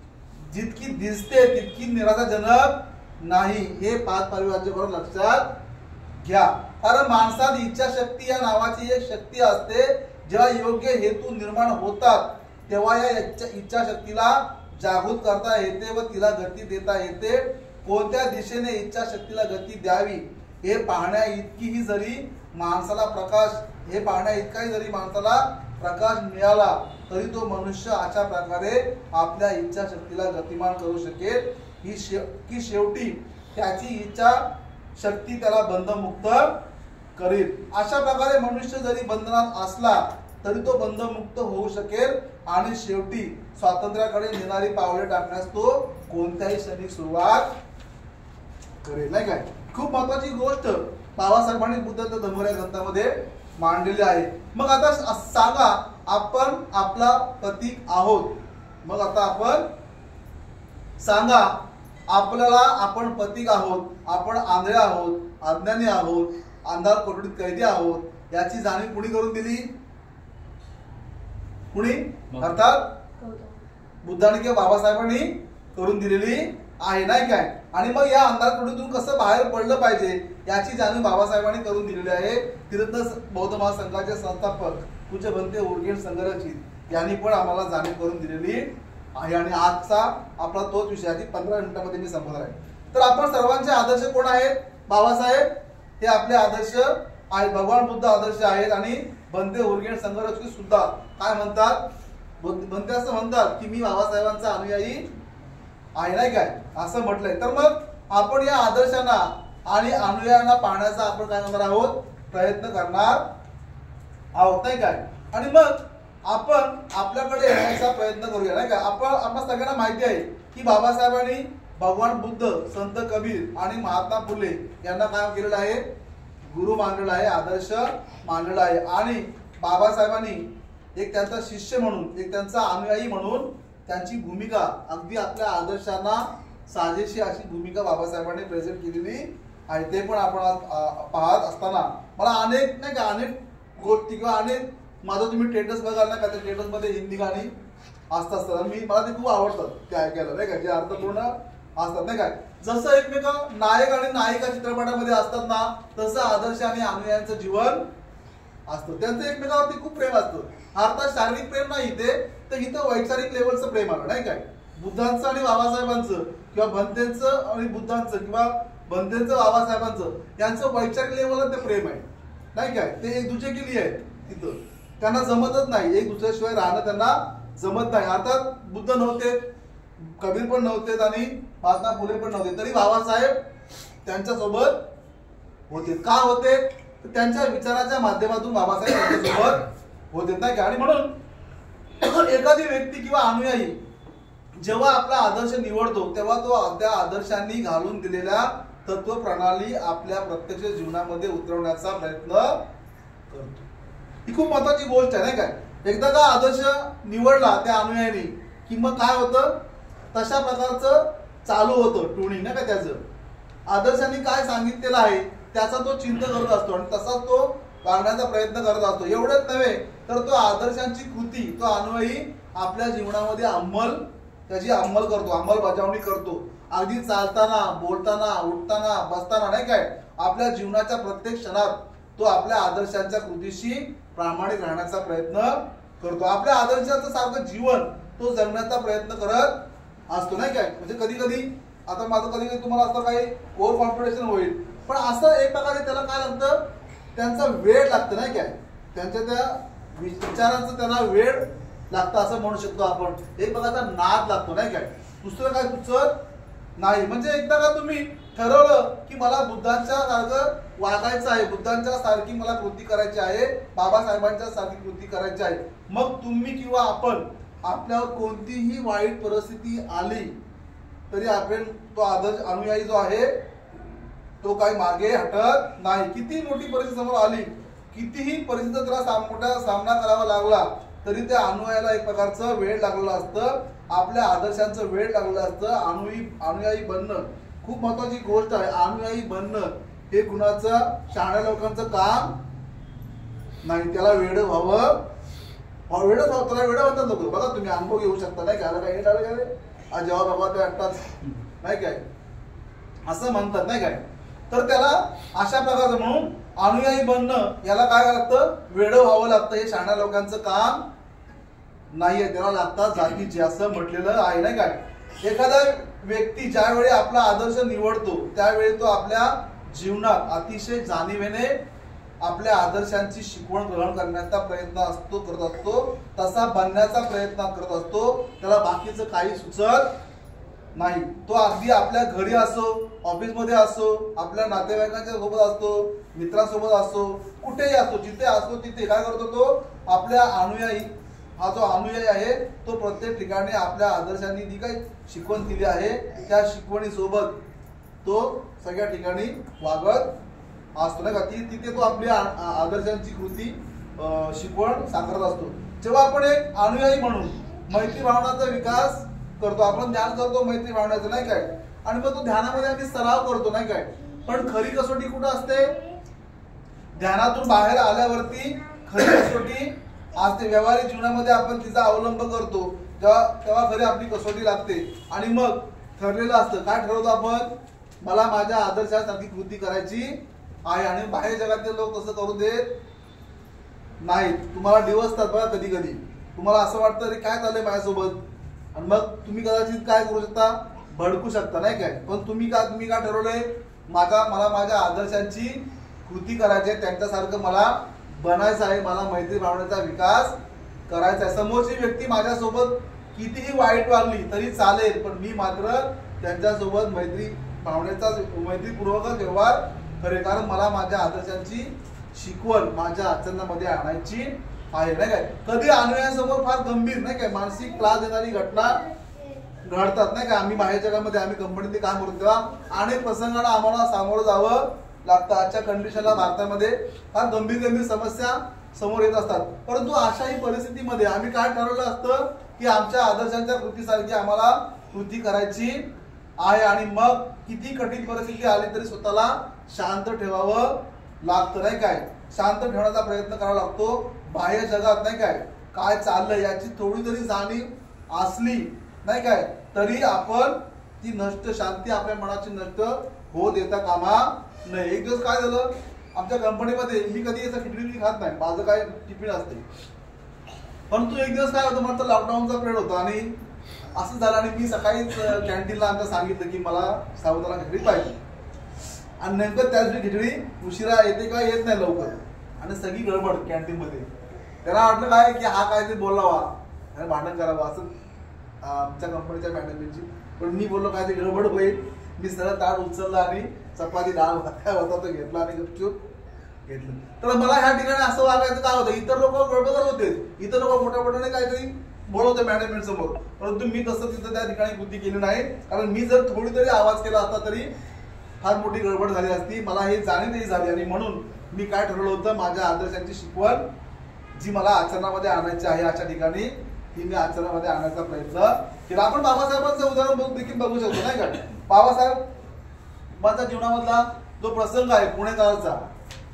जितकी दिसते तितकी निराशाजनक नाही. हे 5 परिवारांच्या लक्षात घ्या. कारण माणसात इच्छाशक्ती या नावाची एक शक्ती असते. जेव्हा योग्य हेतू निर्माण होतात तेव्हा या इच्छाशक्तीला जागृत करता येते व तिला गती देता येते. कोणत्या दिशेने इच्छाशक्तीला गती द्यावी हे पाहण्या इतकीही जरी माणसाला प्रकाश मिळाला तरी तो मनुष्य अशा प्रकारे आपल्या इच्छाशक्तीला गतिमान करू शकेल की शेवटी त्याची इच्छा शक्ती त्याला बंधमुक्त करेल. अशा प्रकारे मनुष्य जरी बंधनात असला तरी तो बंधमुक्त होऊ शकेल आणि शेवटी स्वातंत्र्याकडे नेणारी पावले टाकण्यास तो कोणत्याही क्षणी सुरुवात करेल नाही काय. खूप महत्वाची गोष्ट बाबासाहेबांनी बुद्धाच्या धम्मर या ग्रंथामध्ये मांडलेली आहे. मग आता सांगा आपण आपला प्रतीक आहोत. मग आता आपण सांगा आपल्याला आपण प्रतीक आहोत, आपण आंधळे आहोत, अज्ञानी आहोत, अंधार कोठडीत कैदी आहोत याची जाणीव कुणी करून दिली? कुणी? अर्थात बुद्धाने किंवा बाबासाहेबांनी करून दिलेली आहे नाही काय. आणि मग या अंधार कोठडीतून कसं बाहेर पडलं पाहिजे याची जाणीव बाबासाहेबांनी करून दिलेली आहे. तीर्थ बौद्ध महासंघाचे संस्थापक पूज्य भंते उर्गेन संघरचित यांनी पण आम्हाला जाणीव करून दिलेली आहे. आणि आजचा आपला तोच विषय आहे. 15 मिनिटांमध्ये मी संपवणार आहे. तर आपण सर्वांचे आदर्श कोण आहेत? बाबासाहेब हे आपले आदर्श आहेत, भगवान बुद्ध आदर्श आहेत आणि भंते उर्गेन संघरचित सुद्धा काय म्हणतात? भंते असं म्हणतात की मी बाबासाहेबांचा अनुयायी आहे नाही काय असं म्हटलंय. तर मग आपण या आदर्शांना आणि अनुयायांना पाहण्याचा आपण काय करणार आहोत? प्रयत्न करणार आहोत नाही काय. आणि मग आपण आपल्याकडे येण्याचा प्रयत्न करूया नाही का. आपण सगळ्यांना माहिती आहे की बाबासाहेबांनी भगवान बुद्ध, संत कबीर आणि महात्मा फुले यांना काय केलेलं आहे? गुरु मानलेला आहे, आदर्श मानलेला आहे. आणि बाबासाहेबांनी एक त्यांचा शिष्य म्हणून, एक त्यांचा अनुयायी म्हणून त्यांची भूमिका अगदी आपल्या आदर्शांना साजेशी अशी भूमिका बाबासाहेबांनी प्रेझेंट केलेली आहे. ते पण आपण आज पाहत असताना मला अनेक नाही का अनेक गोष्टी किंवा अनेक माझं तुम्ही स्टेटस बघाल ना का, त्या स्टेटस मध्ये हिंदी गाणी असतात. मला ते खूप आवडतात ते ऐकायला नाही का, जे अर्थपूर्ण असतात नाही काय. जसं एकमेका नायक आणि नायिका चित्रपटामध्ये असतात ना, तसं आदर्श आणि अनुयायांचं जीवन असतं. त्यांचं एकमेकावरती खूप प्रेम असतं. अर्थात शारीरिक प्रेम नाही तर इथं वैचारिक लेवलचं प्रेम आलं नाही काय. बुद्धांचं आणि बाबासाहेबांचं किंवा भंतेंचं आणि बुद्धांचं किंवा भंतेंचं बाबासाहेबांचं यांचं वैचारिक लेवलला ते प्रेम आहे नाही काय. ते एक दुसरे केली आहेत तिथं, त्यांना जमतच नाही, एक दुसऱ्याशिवाय राहणं त्यांना जमत नाही. अर्थात बुद्ध नव्हते, कबीर पण नव्हते आणि महात्मा फुले पण नव्हते, तरी बाबासाहेब त्यांच्यासोबत होते. का होते? तर त्यांच्या विचाराच्या माध्यमातून बाबासाहेब त्यांच्यासोबत होते नाही का. आणि म्हणून एखादी व्यक्ती किंवा अनुयायी जेव्हा आपला आदर्श निवडतो तेव्हा तो त्या आदर्शांनी घालून दिलेल्या तत्व प्रणाली आपल्या प्रत्यक्ष जीवनामध्ये उतरवण्याचा प्रयत्न करतो. ही खूप महत्वाची गोष्ट आहे नाही काय. एकदा का आदर्श निवडला त्या अनुयायांनी की मग काय होतं, तशा प्रकारचं चालू होतं ट्युनिंग नाही का. त्याचं आदर्शांनी काय सांगितलेलं आहे त्याचा तो चिंता करत असतो आणि तसाच तो वागण्याचा प्रयत्न करत असतो. एवढंच नव्हे तर तो आदर्शांची कृती तो अनुयायी आपल्या जीवनामध्ये त्याची अंमलबजावणी करतो. अगदी चालताना, बोलताना, उठताना, बसताना नाही काय, आपल्या जीवनाच्या प्रत्येक क्षणात तो आपल्या आदर्शांच्या कृतीशी प्रामाणिक राहण्याचा प्रयत्न करतो. आपल्या आदर्शाचं सारखं जीवन तो जगण्याचा प्रयत्न करत असतो नाही काय. म्हणजे कधी कधी आता माझं कधी कधी तुम्हाला असं काही ओव्हर कॉन्फिडेशन होईल, पण असं एक प्रकारे त्याला काय लागतं, त्यांचा वेळ लागतं नाही काय. त्यांच्या त्या विचारांचं त्यांना वेळ लागतं असं म्हणू शकतो आपण. एक प्रकारचा नाद लागतो नाही काय, दुसरं काय सुचत नाही. म्हणजे एकदा का तुम्ही ठरवलं की मला बुद्धांच्या सारखं वागायचं आहे, बुद्धांच्या सारखी मला कृती करायची आहे, बाबासाहेबांच्या सारखी कृती करायची आहे, मग तुम्ही किंवा आपण आपल्यावर कोणतीही वाईट परिस्थिती आली तरी आपण तो आदर्श अनुयायी जो आहे तो काही मागे हटत नाही. किती मोठी परिस्थिती समोर आली, कितीही परिस्थितीचा मोठा सामना करावा लागला तरी त्या अनुयायाला एक प्रकारचं वेळ लागलेलं असतं, आपल्या आदर्शांचं वेळ लागलेलं असतं. अनुयायी बनणं खूप महत्वाची गोष्ट आहे. अनुयायी बनणं हे कुणाचं शहाण्या लोकांचं काम नाही. त्याला वेळ व्हावं, त्याला वेळ म्हणतात लोक. बघा तुम्ही अनुभव घेऊ शकता नाही काय, काही टाळले जेव्हा बाबा ते वाटतात नाही काय असं म्हणतात नाही काय. तर त्याला अशा प्रकारचं म्हणून अनुयायी बनणं याला काय लागतं, वेळ व्हावं लागतं. हे शहाण्या लोकांचं काम नाहीये, त्याला लागतात जातीचे असं म्हटलेलं आहे नाही काय. एखादा व्यक्ती ज्यावेळी आपला आदर्श निवडतो त्यावेळी तो आपल्या जीवनात अतिशय जाणीवेने आपल्या आदर्शांची शिकवण ग्रहण करण्याचा प्रयत्न करत असतो, तसा बनण्याचा प्रयत्न करत असतो. त्याला बाकीचं काही सुचत नाही. तो अगदी आपल्या घरी असो, ऑफिसमध्ये असो, आपल्या नातेवाईकांच्या सोबत असतो, मित्रांसोबत असो, कुठेही असो, जिथे असतो तिथे काय करतो तो आपल्या अनुयायी हा जो अनुयायी आहे तो प्रत्येक ठिकाणी आपल्या आदर्शांनी जी काही शिकवण दिली आहे त्या शिकवणीसोबत तो सगळ्या ठिकाणी वागत असतो नाही का. तिथे तो आपल्या आदर्शांची कृती शिकवण सांगत असतो. जेव्हा आपण एक अनुयायी म्हणून मैत्री भावनाचा विकास करतो, आपण ध्यान करतो मैत्री भावनाचं नाही काय, आणि मग तो ध्यानामध्ये आम्ही सराव करतो नाही काय. पण खरी कसोटी कुठं असते, ध्यानातून बाहेर आल्यावरती खरी कसोटी असते. व्यवहारिक जीवनामध्ये आपण तिचा अवलंब करतो तेव्हा खरी आपली कसोटी लागते. आणि मग ठरलेलं असतं, काय ठरवतो आपण, मला माझ्या आदर्शासारखी कृती करायची आहे. आणि बाहेर जगातले लोक तसं करू देत नाहीत. तुम्हाला डिवसतात बघा कधी कधी, तुम्हाला असं वाटतं अरे काय चाललंय माझ्यासोबत, आणि मग तुम्ही कदाचित काय करू शकता, भडकू शकता नाही काय. पण तुम्ही काय ठरवलंय, मला माझ्या आदर्शांची कृती करायची आहे, त्यांच्यासारखं मला बनायचं आहे, मला मैत्री भावनेचा विकास करायचा आहे. समोरची व्यक्ती माझ्यासोबत कितीही वाईट वागली तरी चालेल, पण मी मात्र त्यांच्यासोबत मैत्रीपूर्वक व्यवहार करेल, कारण मला माझ्या आदर्शांची शिकवण माझ्या आचरणामध्ये आणायची आहे नाही काय. कधी अनुयायांसमोर फार गंभीर नाही काय मानसिक त्रास देणारी घटना घडतात नाही का. आम्ही बाहेर जगामध्ये आम्ही कंपनीत काम करतो तेव्हा अनेक प्रसंगांना आम्हाला सामोरं जावं लागतं. आजच्या कंडिशनला भारतामध्ये फार गंभीर समस्या समोर येत असतात. परंतु अशाही परिस्थितीमध्ये आम्ही काय ठरवलं असतं की आमच्या आदर्शांच्या कृतीसारखी आम्हाला कृती करायची आहे. आणि मग किती कठीण परिस्थिती आली तरी स्वतःला शांत ठेवावं लागतं, नाही काय. शांत ठेवण्याचा प्रयत्न करावा लागतो. बाह्य जगात नाही काय काय चाललंय याची थोडी जरी जाणीव असली नाही काय तरी आपण ती नष्ट शांती आपल्या मनाची नष्ट होऊ देता कामा नये. एक दिवस काय झालं आमच्या कंपनीमध्ये, मी कधी असं खिचडी खात नाही, माझं काय टिफिन असते. परंतु एक दिवस काय होतं म्हणतं लॉकडाऊनचा पिरियड होता आणि असं झालं आणि मी सकाळीच कॅन्टीनला आमच्या सांगितलं की मला साबुदाणा खिचडी पाहिजे. आणि नेमकं त्याच दिवशी खिचडी उशिरा येते का येत नाही लवकर आणि सगळी गडबड कॅन्टीन मध्ये. त्यांना वाटलं काय की हा काहीतरी बोलावा आणि भांडण करावं असं आमच्या कंपनीच्या मॅनेजमेंटची. पण मी बोललो काय ते गडबड होईल. मी सरळ ताट उचलला आणि चपाती डाळ काय होता तो घेतला आणि गपचूप घेतलं. तर मला ह्या ठिकाणी असं वागायचं काय होतं, इतर लोक गडबड होते, इतर लोक मोठ्या मोठ्याने काहीतरी बोलवते मॅनेजमेंट समोर. परंतु मी तसं तिथं त्या ठिकाणी कृती केली नाही. कारण मी जर थोडी तरी आवाज केला असता तरी फार मोठी गडबड झाली असती. मला हे जाणीवही झाली आणि म्हणून मी काय ठरवलं होतं माझ्या आदर्शांची शिकवण जी मला आचरणामध्ये आणायची आहे अशा ठिकाणी ती मी आचरणामध्ये आणायचा प्रयत्न केला. आपण बाबासाहेबांचं उदाहरण देखील बघू शकतो नाही का. बाबासाहेबांच्या जीवनामधला जो प्रसंग आहे पुणेकरांचा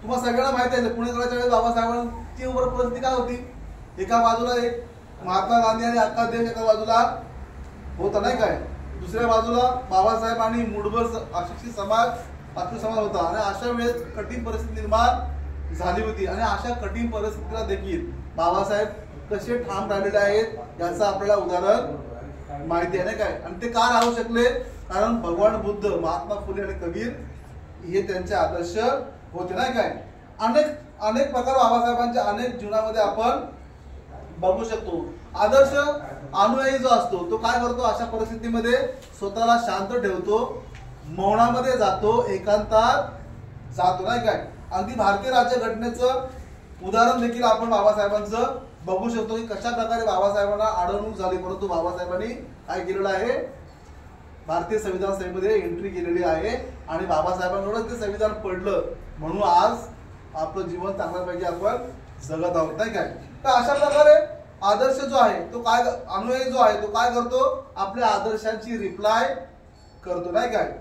तुम्हाला सगळ्यांना माहिती आहे. पुणेकरांच्या वेळेस बाबासाहेबांची परिस्थिती काय होती, एका बाजूला एक महात्मा गांधी आणि अख्खा देश एका बाजूला होता नाही काय, दुसऱ्या बाजूला बाबासाहेब आणि मूठभर अशिक्षित समाज होता. आणि अशा वेळेस कठीण परिस्थिती निर्माण झाली होती. आणि अशा कठीण परिस्थितीला देखील बाबासाहेब कसे ठाम राहिलेले आहेत याचं आपल्याला उदाहरण माहिती आहे नाही काय. आणि ते का राहू शकले, कारण भगवान बुद्ध, महात्मा फुले आणि कबीर हे त्यांचे आदर्श होते नाही काय. अनेक प्रकार बाबासाहेबांच्या अनेक जीवनामध्ये आपण बघू शकतो. आदर्श अनुयायी जो असतो तो काय करतो, अशा परिस्थितीमध्ये स्वतःला शांत ठेवतो, मौनामध्ये जातो, एकांतात जातो नाही काय. अगदी भारतीय राज्यघटनेचं उदाहरण देखील आपण बाबासाहेबांचं बघू शकतो की कशा प्रकारे बाबासाहेबांना अडवणूक झाली, परंतु बाबासाहेबांनी काय केलेलं आहे, भारतीय संविधान सभेमध्ये एंट्री केलेली आहे. आणि बाबासाहेबांकडून ते संविधान पडलं म्हणून आज आपलं जीवन चांगल्यापैकी आपण जगत आहोत नाही काय. तर अशा प्रकारे आदर्श जो आहे तो काय, अनुयायी जो आहे तो काय करतो, आपल्या आदर्शांची रिप्लाय करतो नाही काय.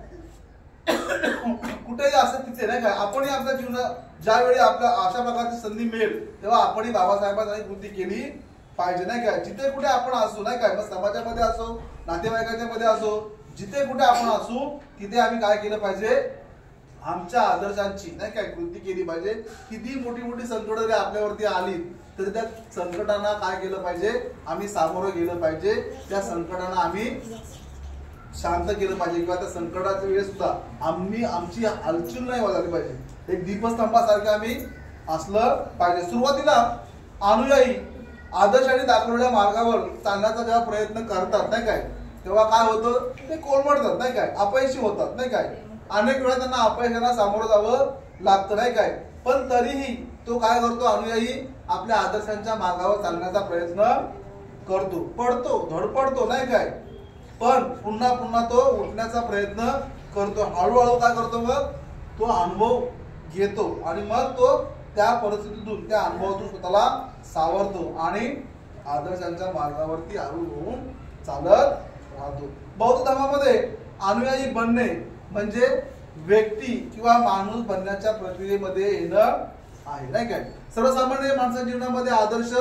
कुठेही असं तिथे नाही काय आपणही आपल्या जीवनात ज्यावेळी आपल्या अशा प्रकारची संधी मिळेल तेव्हा आपणही बाबासाहेबांची कृती केली पाहिजे नाही काय. जिथे कुठे आपण असू नाही काय, मग समाजामध्ये असो, नातेवाईकांच्या मध्ये असो, जिथे कुठे आपण असू तिथे आम्ही काय केलं पाहिजे, आमच्या आदर्शांची नाही काय कृती केली पाहिजे. किती मोठी मोठी संकट जरी आपल्यावरती आली तरी त्या संकटांना काय केलं पाहिजे, आम्ही सामोरं गेलं पाहिजे. त्या संकटांना आम्ही शांत केलं पाहिजे किंवा त्या संकटाच्या वेळेस सुद्धा आमची हलचूल नाही झाली पाहिजे. एक दीपस्तंभासारखे आम्ही असलं पाहिजे. सुरुवातीला अनुयायी आदर्शाने दाखवलेल्या मार्गावर चालण्याचा जेव्हा प्रयत्न करतात नाही काय तेव्हा काय होतं, ते कोलमडतात नाही काय, अपयशी होतात नाही काय. अनेक वेळा त्यांना अपयशाला सामोरं जावं लागतं नाही काय. पण तरीही तो काय करतो, अनुयायी आपल्या आदर्शांच्या मार्गावर चालण्याचा प्रयत्न करतो, पडतो, धडपडतो नाही काय, पण पुन्हा पुन्हा तो उठण्याचा प्रयत्न करतो. हळूहळू काय करतो, मग तो अनुभव घेतो आणि मग तो त्या परिस्थितीतून, त्या अनुभवातून स्वतःला सावरतो आणि आदर्शांच्या मार्गावरती हळूहळू चालत राहतो. बौद्ध धर्मामध्ये अनुयायी बनणे म्हणजे व्यक्ती किंवा माणूस बनण्याच्या प्रक्रियेमध्ये येणं आहे नाही काय. सर्वसामान्य माणसाच्या जीवनामध्ये आदर्श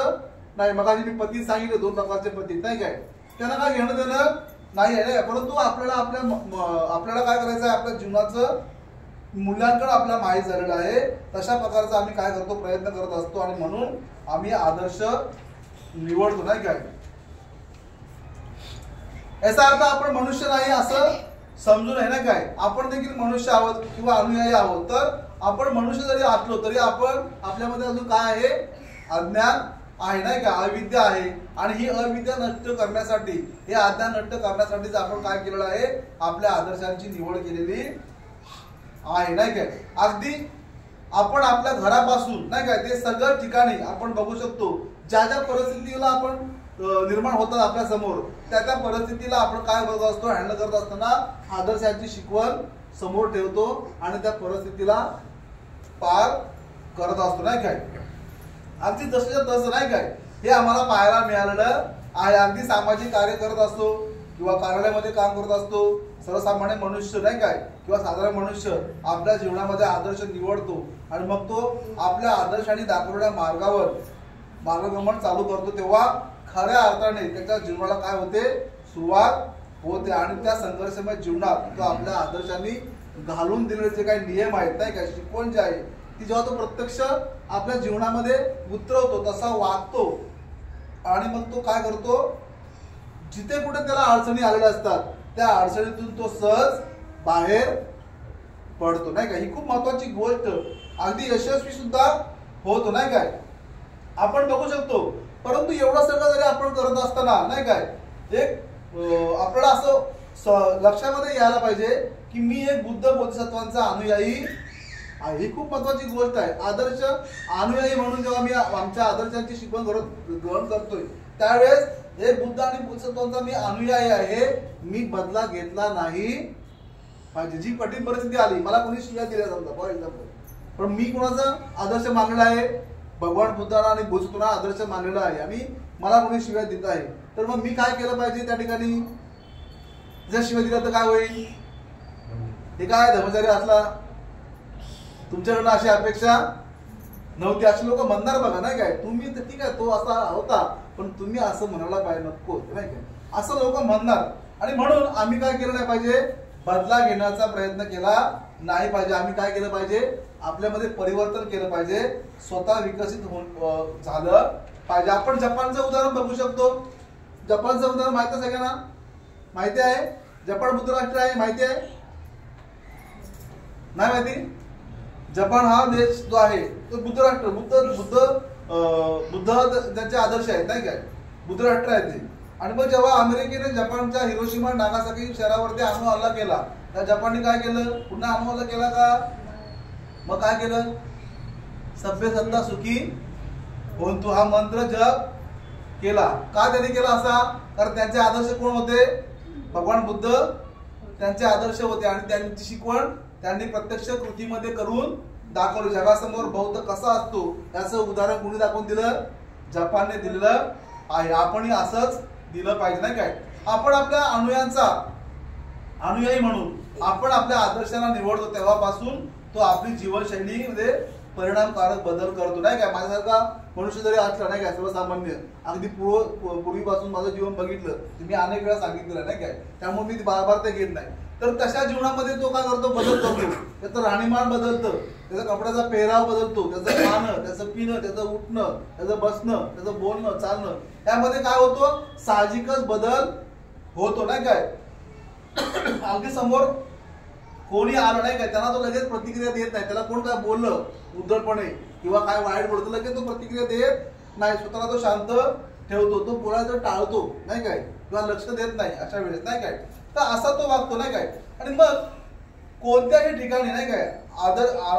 नाही. मग मी पती सांगितले, दोन प्रकारचे पती नाही काय, त्यांना काय घेणं देणं नाही आहे. परंतु आपल्याला काय करायचं आहे, आपल्या जीवनाचं मूल्यांकन आपल्याला माहीत झालेलं आहे. तशा प्रकारचा आम्ही काय करतो, प्रयत्न करत असतो आणि म्हणून आम्ही आदर्श निवडतो नाही काय. याचा अर्थ आपण मनुष्य नाही असं समजून आहे ना काय. आपण देखील मनुष्य आहोत किंवा अनुयायी आहोत. तर आपण मनुष्य जरी असलो तरी आपण आपल्यामध्ये अजून काय आहे, अज्ञान आहे नाही का, अविद्या आहे. आणि ही अविद्या नष्ट करण्यासाठी, हे अज्ञान नष्ट करण्यासाठीच आपण काय केलेलं आहे, आपल्या आदर्शांची निवड केलेली आहे नाही काय. अगदी आपण आपल्या घरापासून नाही काय ते सगळ्या ठिकाणी आपण बघू शकतो, ज्या ज्या परिस्थितीला आपण निर्माण होतात आपल्या समोर, त्या परिस्थितीला आपण काय करत असतो, हँडल करत असताना आदर्शांची शिकवण समोर ठेवतो आणि त्या परिस्थितीला पार करत असतो नाही काय. अगदी जसं तसं नाही काय हे आम्हाला पाहायला मिळालेलं आहे. अगदी सामाजिक कार्य करत असतो किंवा कार्यालयामध्ये काम करत असतो, सर्वसामान्य मनुष्य नाही काय किंवा साधारण मनुष्य आपल्या जीवनामध्ये आदर्श निवडतो आणि मग तो आपल्या आदर्शाने दाखवलेल्या मार्गावर मार्गक्रमण चालू करतो, तेव्हा खऱ्या अर्थाने त्याच्या जीवनाला काय होते, सुरुवात होते. आणि त्या संघर्षमय जीवनात तो आपल्या आदर्शांनी घालून दिलेले जे काही नियम आहेत नाही काय, शिकवण जी आहे ती जेव्हा तो प्रत्यक्ष आपल्या जीवनामध्ये उतरवतो, तसा वागतो आणि मग तो काय करतो, जिथे कुठे त्याला अडचणी आलेल्या असतात त्या अडचणीतून तो सहज बाहेर पडतो नाही का. ही खूप महत्वाची गोष्ट, अगदी यशस्वी सुद्धा होतो नाही काय, आपण बघू शकतो. परंतु एवढं सगळं जरी आपण करत असताना नाही काय, एक आपल्याला असं लक्षामध्ये यायला पाहिजे की मी एक बुद्ध बोधिसत्वांचा अनुयायी आहे. ही खूप महत्वाची गोष्ट आहे. आदर्श अनुयायी म्हणून जेव्हा मी आमच्या आदर्शांची शिकवण ग्रहण करतोय त्यावेळेस एक बुद्ध आणि बोधिसत्वांचा मी अनुयायी आहे. मी बदला घेतला नाही पाहिजे. जी कठीण परिस्थिती आली, मला कोणी शिव्या दिल्या समजा फॉर एक्झाम्पल, पण मी कोणाचा आदर्श मानलेला आहे, भगवान बुद्धाला आणि बोधिसत्वांना आदर्श मानलेला आहे आणि मला कोणी शिव्या देत आहे, तर मग मी काय केलं पाहिजे त्या ठिकाणी. जर शिव्या दिला तर काय होईल, हे काय धर्मचारी असला, तुमच्याकडनं अशी अपेक्षा नव्हती अशी लोक म्हणणार बघा नाही काय. तुम्ही तर ठीक आहे तो असा होता पण तुम्ही असं म्हणायला पाहिजे नको नाही काय, असं लोक म्हणणार. आणि म्हणून आम्ही काय केलं नाही पाहिजे, बदला घेण्याचा प्रयत्न केला नाही पाहिजे. आम्ही काय केलं पाहिजे, आपल्यामध्ये परिवर्तन केलं पाहिजे, स्वतः विकसित झालं पाहिजे. आपण जपानचं उदाहरण बघू शकतो. जपानचं उदाहरण माहिती आहे सगळ्यांना, माहिती आहे. जपान बुद्ध राष्ट्र आहे, माहिती आहे नाही माहिती. जपान हा देश जो आहे तो बुद्ध राष्ट्र, बुद्ध त्यांचे आदर्श आहेत नाही काय, बुद्ध राष्ट्र आहे ते. आणि मग जेव्हा अमेरिकेने जपानच्या हिरोशिमा नागासाकी शहरावरती अणु हल्ला केला, त्या जपानने काय केलं, पुन्हा अणु हल्ला केला का, मग काय केलं, सभ्य सत्ता सुखी होतो हा मंत्र जप केला. का त्यांनी केला असा, कारण त्यांचे आदर्श कोण होते, भगवान बुद्ध त्यांचे आदर्श होते आणि त्यांची शिकवण त्यांनी प्रत्यक्ष कृतीमध्ये करून दाखवली. जगासमोर बौद्ध कसा असतो याचं उदाहरण कोणी दाखवून दिलं, जपानने दिलेलं आहे. आपणही असंच दिलं पाहिजे नाही काय. आपण आपल्या अनुयायी म्हणून आपण आपल्या आदर्शाला निवडतो, तेव्हापासून तो आपली जीवनशैलीमध्ये परिणामकारक बदल करतो नाही काय. माझ्यासारखा मनुष्य जरी असला नाही काय, सर्वसामान्य अगदी पूर्वीपासून माझं जीवन बघितलं, मी अनेक वेळा सांगितलेलं नाही काय, त्यामुळे मी बार ते घेत नाही. तर तशा जीवनामध्ये तो काय करतो, बदल करतो. त्याचं राहणीमान बदलतं, त्याचा कपड्याचा पेहराव बदलतो, त्याचं खाणं, त्याचं पिणं, त्याचं उठणं, त्याचं बसणं, त्याचं बोलणं चालणं, यामध्ये काय होतो, साहजिकच बदल होतो नाही काय. अगदी समोर कोणी आलं नाही काय, त्यांना तो लगेच प्रतिक्रिया देत नाही. त्याला कोण काय बोललं उद्धटपणे किंवा काय वाईट बोलतो, लगेच तो प्रतिक्रिया देत नाही. स्वतःला तो शांत ठेवतो, तो बोलायचं टाळतो नाही काय, किंवा लक्ष देत नाही अशा वेळेस नाही काय. तर असा तो वागतो नाही काय. आणि मग कोणत्याही ठिकाणी नाही काय,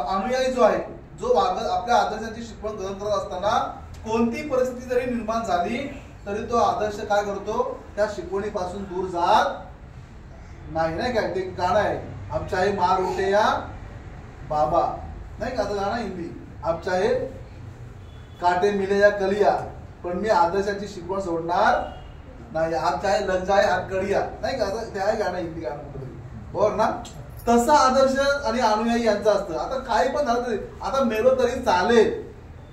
अनुयायी जो आहे, जो आपल्या आदर्शाची शिकवण ग्रहण करत असताना कोणती परिस्थिती जरी निर्माण झाली तरी तो आदर्श काय करतो, त्या शिकवणीपासून दूर जात नाही काय. ते गाणं आहे, अब चाहे मार उठे या बाबा नाही का, असं गाणं हिंदी, अब चाहे काटे मिले या कलिया, पण मी आदर्शाची शिकवण सोडणार नाही. आप चाहे लग जाए हातकडिया नाही का, असं ते आहे गाणं, हिंदी गाणं बरोबर ना. तसा आदर्श आणि अनुयायी यांचा असतं. आता काही पण झालं तरी, आता मेलो तरी चालेल,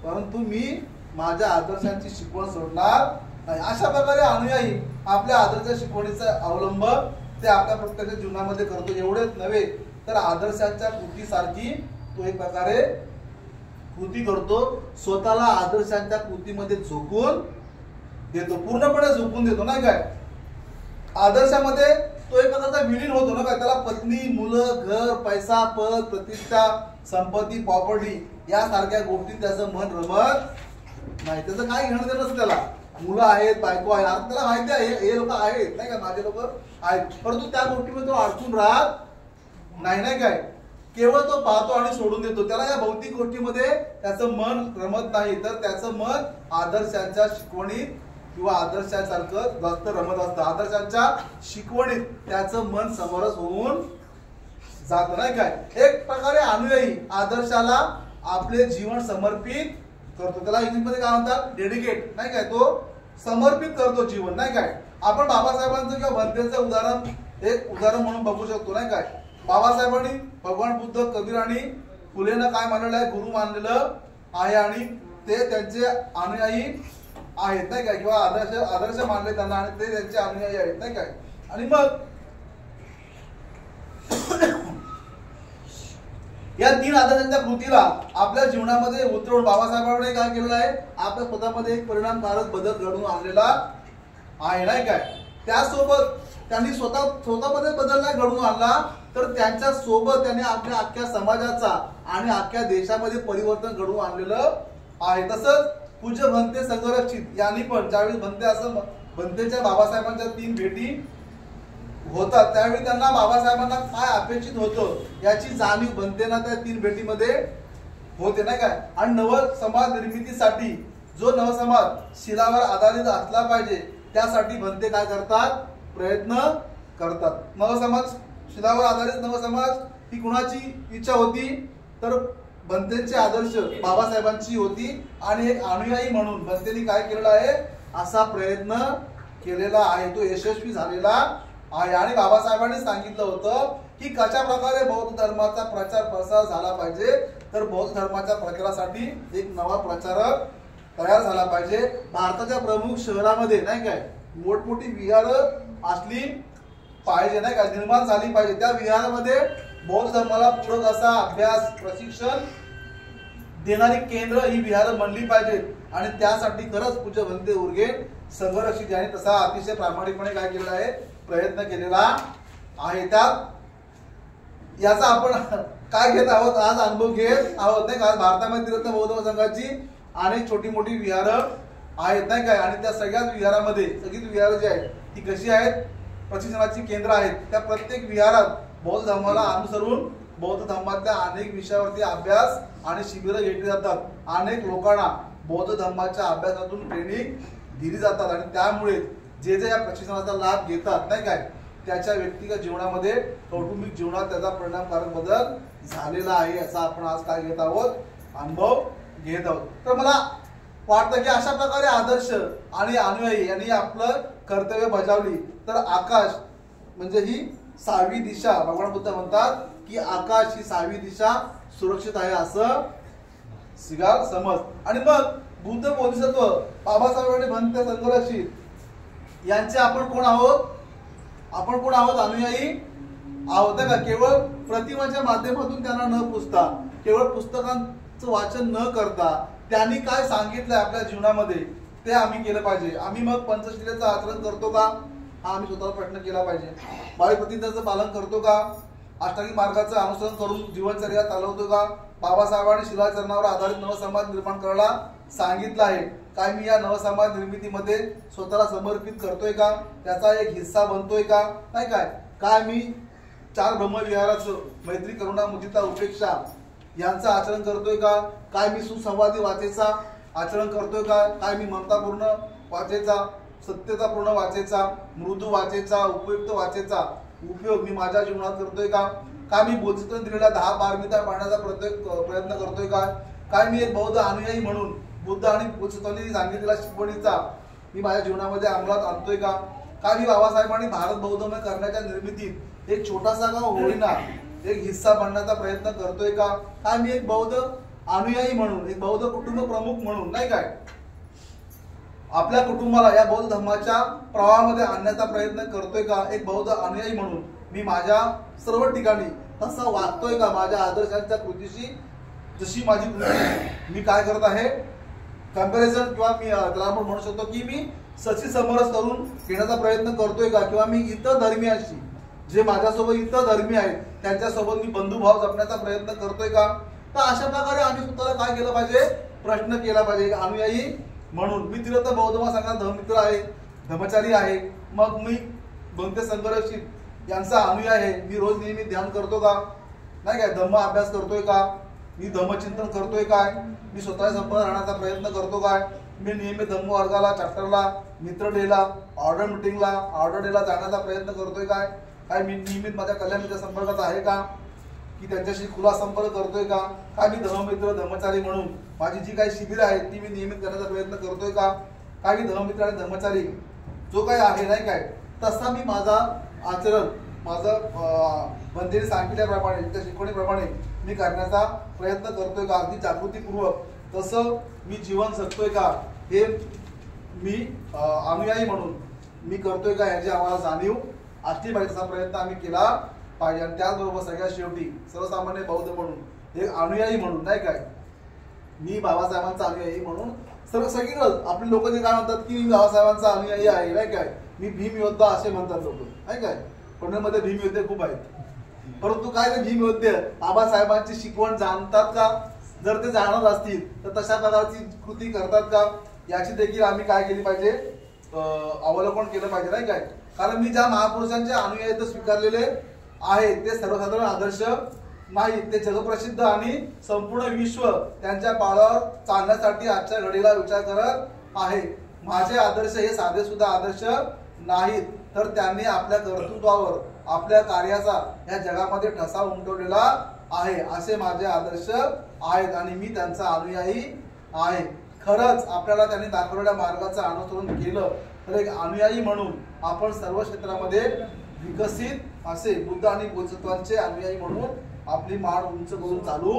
परंतु मी माझ्या आदर्शांची शिकवण सोडणार नाही. अशा प्रकारे अनुयायी आपल्या आदर्श शिकवणीचा अवलंब ते आपल्या प्रत्यक्ष जीवनामध्ये करतो. एवढेच नव्हे तर आदर्शांच्या कृतीसारखी तो एक प्रकारे कृती करतो. स्वतःला आदर्शांच्या कृतीमध्ये झोकून देतो, पूर्णपणे झोकून देतो नाही काय. आदर्शामध्ये तो एक प्रकारचा विलीन होतो ना काय. त्याला पत्नी, मुलं, घर, पैसा, पद, प्रतिष्ठा, संपत्ती, प्रॉपर्टी यासारख्या गोष्टी त्याचं मन रमत नाही. त्याचं काय घेणं देणं नसतं. त्याला मुलं आहेत, बायको आहे, त्याला माहिती आहे हे लोक आहेत नाही का, माझे लोक आहेत, परंतु त्या गोष्टीमध्ये तो अडकून राहत नाही काय. केवळ तो पाहतो आणि सोडून देतो. त्याला या भौतिक गोष्टीमध्ये त्याचं मन रमत नाही, तर त्याचं मन आदर्शांच्या शिकवणीत किंवा आदर्शासारखं जास्त रमत असतं. आदर्शांच्या शिकवणीत त्याचं मन समरस होऊन जात नाही काय. एक प्रकारे अनुयायी आदर्शाला आपले जीवन समर्पित करतो. त्याला इंग्लिशमध्ये काय म्हणतात? डेडिकेट, नाही काय? तो समर्पित करतो जीवन, नाही काय? आपण बाबासाहेबांचं किंवा भंतेचं एक उदाहरण म्हणून बघू शकतो, नाही काय? बाबासाहेबांनी भगवान बुद्ध, कबीर आणि फुलेंना काय मानलेलं आहे? गुरु मानलेलं आहे आणि ते त्यांचे अनुयायी आहेत, नाही काय? किंवा आदर्श मानले त्यांना आणि ते त्यांचे अनुयायी आहेत, नाही काय? आणि मग या 3 आदर्शांच्या कृतीला आपल्या जीवनामध्ये उतरवून बाबासाहेबांनी काय केलेलं आहे? आपल्या स्वतःमध्ये एक परिणामकारक बदल घडवून आणलेला आहे, नाही काय? त्यासोबत त्यांनी स्वतःमध्ये बदल नाही घडवून आणला, तर त्यांच्या सोबत त्यांनी आपल्या अख्ख्या समाजाचा आणि अख्ख्या देशामध्ये परिवर्तन घडवून आणलेलं आहे. तसंच पूज्य भंते संघरक्षित यांनी पण ज्यावेळी भंतेच्या बाबासाहेबांच्या 3 भेटी होतात त्यावेळी त्यांना बाबासाहेबांना काय अपेक्षित होतं याची जाणीव भंतेना त्या 3 भेटीमध्ये होते, नाही काय? आणि नव समाज निर्मितीसाठी जो नवसमाज शिलावर आधारित असला पाहिजे त्यासाठी भंते काय करतात? प्रयत्न करतात. नवसमाज, शिलावर आधारित नवसमाज ही कुणाची इच्छा होती? तर भंतेचे आदर्श बाबासाहेबांची होती आणि एक अनुयायी म्हणून भंतेनी काय केलेला आहे? असा प्रयत्न केलेला आहे, तो यशस्वी झालेला आहे. आणि बाबासाहेबांनी सांगितलं होतं की कशा प्रकारे बौद्ध धर्माचा प्रचार प्रसार झाला पाहिजे, तर बौद्ध धर्माच्या प्रचारासाठी एक नवा प्रचारक तयार झाला पाहिजे. भारताच्या प्रमुख शहरामध्ये, नाही काय, मोठमोठी विहार असली पाहिजे, नाही का, निर्माण झाली पाहिजे. त्या विहारामध्ये बौद्ध धर्माला पूरक असा अभ्यास, प्रशिक्षण देणारी केंद्र ही विहार बनली पाहिजेत. आणि त्यासाठी खरंच पूज्य भंते उर्गे संघरक्षित यांनी तसा अतिशय प्रामाणिकपणे काय केलेला आहे? प्रयत्न केलेला आहे. त्यात याचा आपण काय घेत आहोत? आज अनुभव घेत आहोत, नाही का? भारतामध्ये त्रिरत्न बौद्ध संघाची अनेक छोटी मोठी विहार आहेत, नाही काय? आणि त्या सगळ्याच विहारामध्ये सगळीच विहार जी आहेत ती कशी आहेत? प्रशिक्षणाची केंद्र आहेत. त्या प्रत्येक विहारात बौद्ध धर्माला अनुसरून बौद्ध धर्मातल्या अनेक विषयावरती अभ्यास आणि शिबिरं घेतली जातात. अनेक लोकांना बौद्ध धर्माच्या अभ्यासातून ट्रेनिंग दिली जातात आणि त्यामुळे जे या प्रशिक्षणाचा लाभ घेतात, नाही काय, त्याच्या व्यक्तिगत जीवनामध्ये, कौटुंबिक जीवनात त्याचा परिणामकारक बदल झालेला आहे. असा आपण आज काय घेत आहोत? अनुभव घेत आहोत. तर मला वाटतं की अशा प्रकारे आदर्श आणि अनुयायी यांनी आपलं कर्तव्य बजावली तर आकाश म्हणजे ही 6वी दिशा, भगवान बुद्ध म्हणतात की आकाश ही 6वी दिशा सुरक्षित आहे असं सिगाल समज. आणि मग बुद्ध बोधिसत्व बाबासाहेब आणि भंते संघरक्षित यांचे आपण कोण आहोत? आपण कोण आहोत? अनुयायी आहोत का? केवळ प्रतिमाच्या माध्यमातून त्यांना न पुसता, केवळ पुस्तकांचं वाचन न करता त्यांनी काय सांगितलंय आपल्या जीवनामध्ये ते आम्ही केलं पाहिजे. आम्ही मग पंचशीलेचं आचरण करतो का? हा आम्ही स्वतःला प्रश्न केला पाहिजे. बावीस प्रतिज्ञाचं पालन करतो का? अष्टांगिक मार्गाचं अनुसरण करून जीवनचर्या चालवतो का? बाबासाहेबांनी शिलाचरणावर आधारित नवसमाज निर्माण करायला सांगितलं आहे. काय मी या नवसमाज निर्मितीमध्ये स्वतःला समर्पित करतोय का? त्याचा एक हिस्सा बनतोय का? नाही काय मी 4 ब्रह्मविहाराचं मैत्री, करुणा, मुदिता, उपेक्षा यांचं आचरण करतोय का? काय मी सुसंवादी वाचेचा आचरण करतोय का? काय मी ममतापूर्ण वाचेचा, सत्यतापूर्ण वाचेचा, मृदू वाचेचा, उपयुक्त वाचेचा उपयोग मी माझ्या जीवनात करतोय का? काय मी बोधिसत्वाने दिलेल्या 10 पारमिता पाळण्याचा प्रयत्न करतोय का? काय मी एक बौद्ध अनुयायी म्हणून बुद्ध आणि बोधिसत्वांनी सांगितलेल्या शिकवणीचा मी माझ्या जीवनामध्ये अंमलात आणतोय का? काय मी बाबासाहेबांनी भारत बौद्धमय करण्याच्या निर्मितीत एक छोटासा का होईना एक हिस्सा बनण्याचा प्रयत्न करतोय का? काय मी एक बौद्ध अनुयायी म्हणून, एक बौद्ध कुटुंब प्रमुख म्हणून, नाही काय, आपल्या कुटुंबाला या बौद्ध धर्माच्या प्रवाहामध्ये आणण्याचा प्रयत्न करतोय का? एक बौद्ध अनुयायी म्हणून मी माझ्या सर्व ठिकाणी तसा वागतोय का? माझ्या आदर्शांच्या कृतीशी जशी माझी कृती मी काय करत आहे? कंपॅरिझन किंवा मी त्याला आपण म्हणू शकतो की मी सची समरस करून घेण्याचा प्रयत्न करतोय का? किंवा मी इतर धर्मियांशी, जे माझ्यासोबत इतर धर्मी आहेत त्यांच्यासोबत मी बंधुभाव जपण्याचा प्रयत्न करतोय का? तर अशा प्रकारे आम्ही स्वतःला काय केलं पाहिजे? प्रश्न केला पाहिजे. अनुयायी म्हणून मी त्रिरत्न बौद्ध संघाचा धर्ममित्र आहे, धर्मचारी आहे. मग मी भंते संघरक्षित यांचा अनुयायी आहे. मी रोज नेहमी ध्यान करतो का? नाही काय, धम्म अभ्यास करतोय का? मी धम्मचिंतन करतोय काय? मी स्वतः संपन्न राहण्याचा प्रयत्न करतो काय? मी नेहमी धम्म वर्गाला, चॅप्टरला, मित्र डेला, ऑर्डर मिटिंगला, ऑर्डर डेला जाण्याचा प्रयत्न करतोय काय? काय मी नियमित माझ्या कल्याणाच्या संपर्कात आहे का? की त्यांच्याशी खुला संपर्क करतोय का, काय मी धर्ममित्र धर्मचारी म्हणून माझी जी काही शिबिरं आहेत ती मी नियमित करण्याचा प्रयत्न करतोय का, काही धर्ममित्र आणि धर्मचारी जो काही आहे नाही काय तसा मी माझा आचरण माझं बंधेने सांगितल्याप्रमाणे त्या शिकवणीप्रमाणे मी करण्याचा प्रयत्न करतोय का, अगदी जागृतीपूर्वक तसं मी जीवन जगतोय का, हे मी अनुयायी म्हणून मी करतोय का याची आम्हाला जाणीव असली पाहिजे. तसा प्रयत्न आम्ही केला पाहिजे. आणि त्याचबरोबर सगळ्यात शेवटी सर्वसामान्य बौद्ध म्हणून एक अनुयायी म्हणून नाही काय मी बाबासाहेबांचा अनुयायी म्हणून सगळीकडे आपले लोक जे काय म्हणतात की मी बाबासाहेबांचा अनुयायी आहे नाही काय, मी भीम योद्धा असे म्हणतात लोक नाही काय. पुण्यामध्ये भीम योद्धे खूप आहेत, परंतु काय ते भीम योद्धे बाबासाहेबांची शिकवण जाणतात का, जर ते जाणत असतील तर तशा प्रकारची कृती करतात का याची देखील आम्ही काय केली पाहिजे, अवलोकन केलं पाहिजे नाही काय. कारण मी ज्या महापुरुषांचे अनुयायी स्वीकारलेले आहेत ते सर्वसाधारण आदर्श नाही, ते जगप्रसिद्ध आणि संपूर्ण विश्व त्यांच्या पावलावर चालण्यासाठी आजच्या घडीला विचार करत आहे. माझे आदर्श हे साधे सुद्धा आदर्श नाहीत, तर त्यांनी आपल्या कर्तृत्वावर आपल्या कार्याचा या जगामध्ये ठसा उमटवलेला आहे असे माझे आदर्श आहेत आणि मी त्यांचा अनुयायी आहे. खरंच आपल्याला त्यांनी दाखवलेल्या मार्गाचं अनुसरण केलं तर एक अनुयायी म्हणून आपण सर्व क्षेत्रामध्ये विकसित असे बुद्ध आणि बोधिसत्वांचे अनुयायी म्हणून आपली मान उंच करून चालू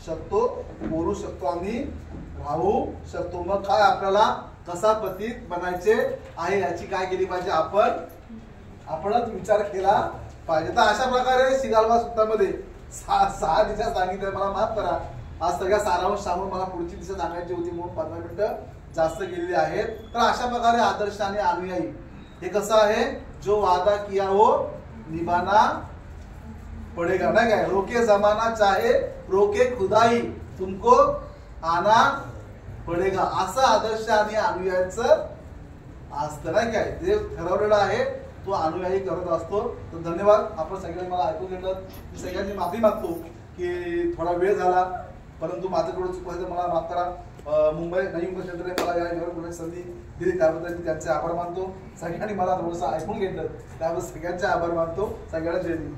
शकतो, बोलू शकतो, आम्ही राहू शकतो. मग काय आपल्याला कसा पतित बनायचे आहे याची काय केली पाहिजे, आपणच विचार केला पाहिजे. तर अशा प्रकारे सिगालवा सूत्रामध्ये 6 दिशा सांगितल्या. मला माफ करा आज सगळ्या सारांश सांगून मला पुढची दिशा सांगायची होती म्हणून 15 मिनिटं जास्त केलेली आहेत. तर अशा प्रकारे आदर्श आणि अनुयायी हे कसं आहे, जो वादा किया हो निभाना पडेगा नाही काय, रोके जमाना चाहे रोके खुदाई तुमको आना पडेगा असं आदर्श आणि अनुयायांचं असतं नाही काय. जे ठरवलेलं आहे तो अनुयायी करत असतो. तर धन्यवाद, आपण सगळ्यांनी मला ऐकून घेतलं. मी सगळ्यांची माफी मागतो की थोडा वेळ झाला, परंतु माझ्याकडून चुकलं मला माफ करा. मुंबई नवी मुंबई क्षेत्राने मला या बोलण्याची संधी दिली त्याबद्दल मी त्यांचे आभार मानतो. सगळ्यांनी मला थोडंसं ऐकून घेतलं त्याबद्दल सगळ्यांचे आभार मानतो. सगळ्यांना जय हिंद.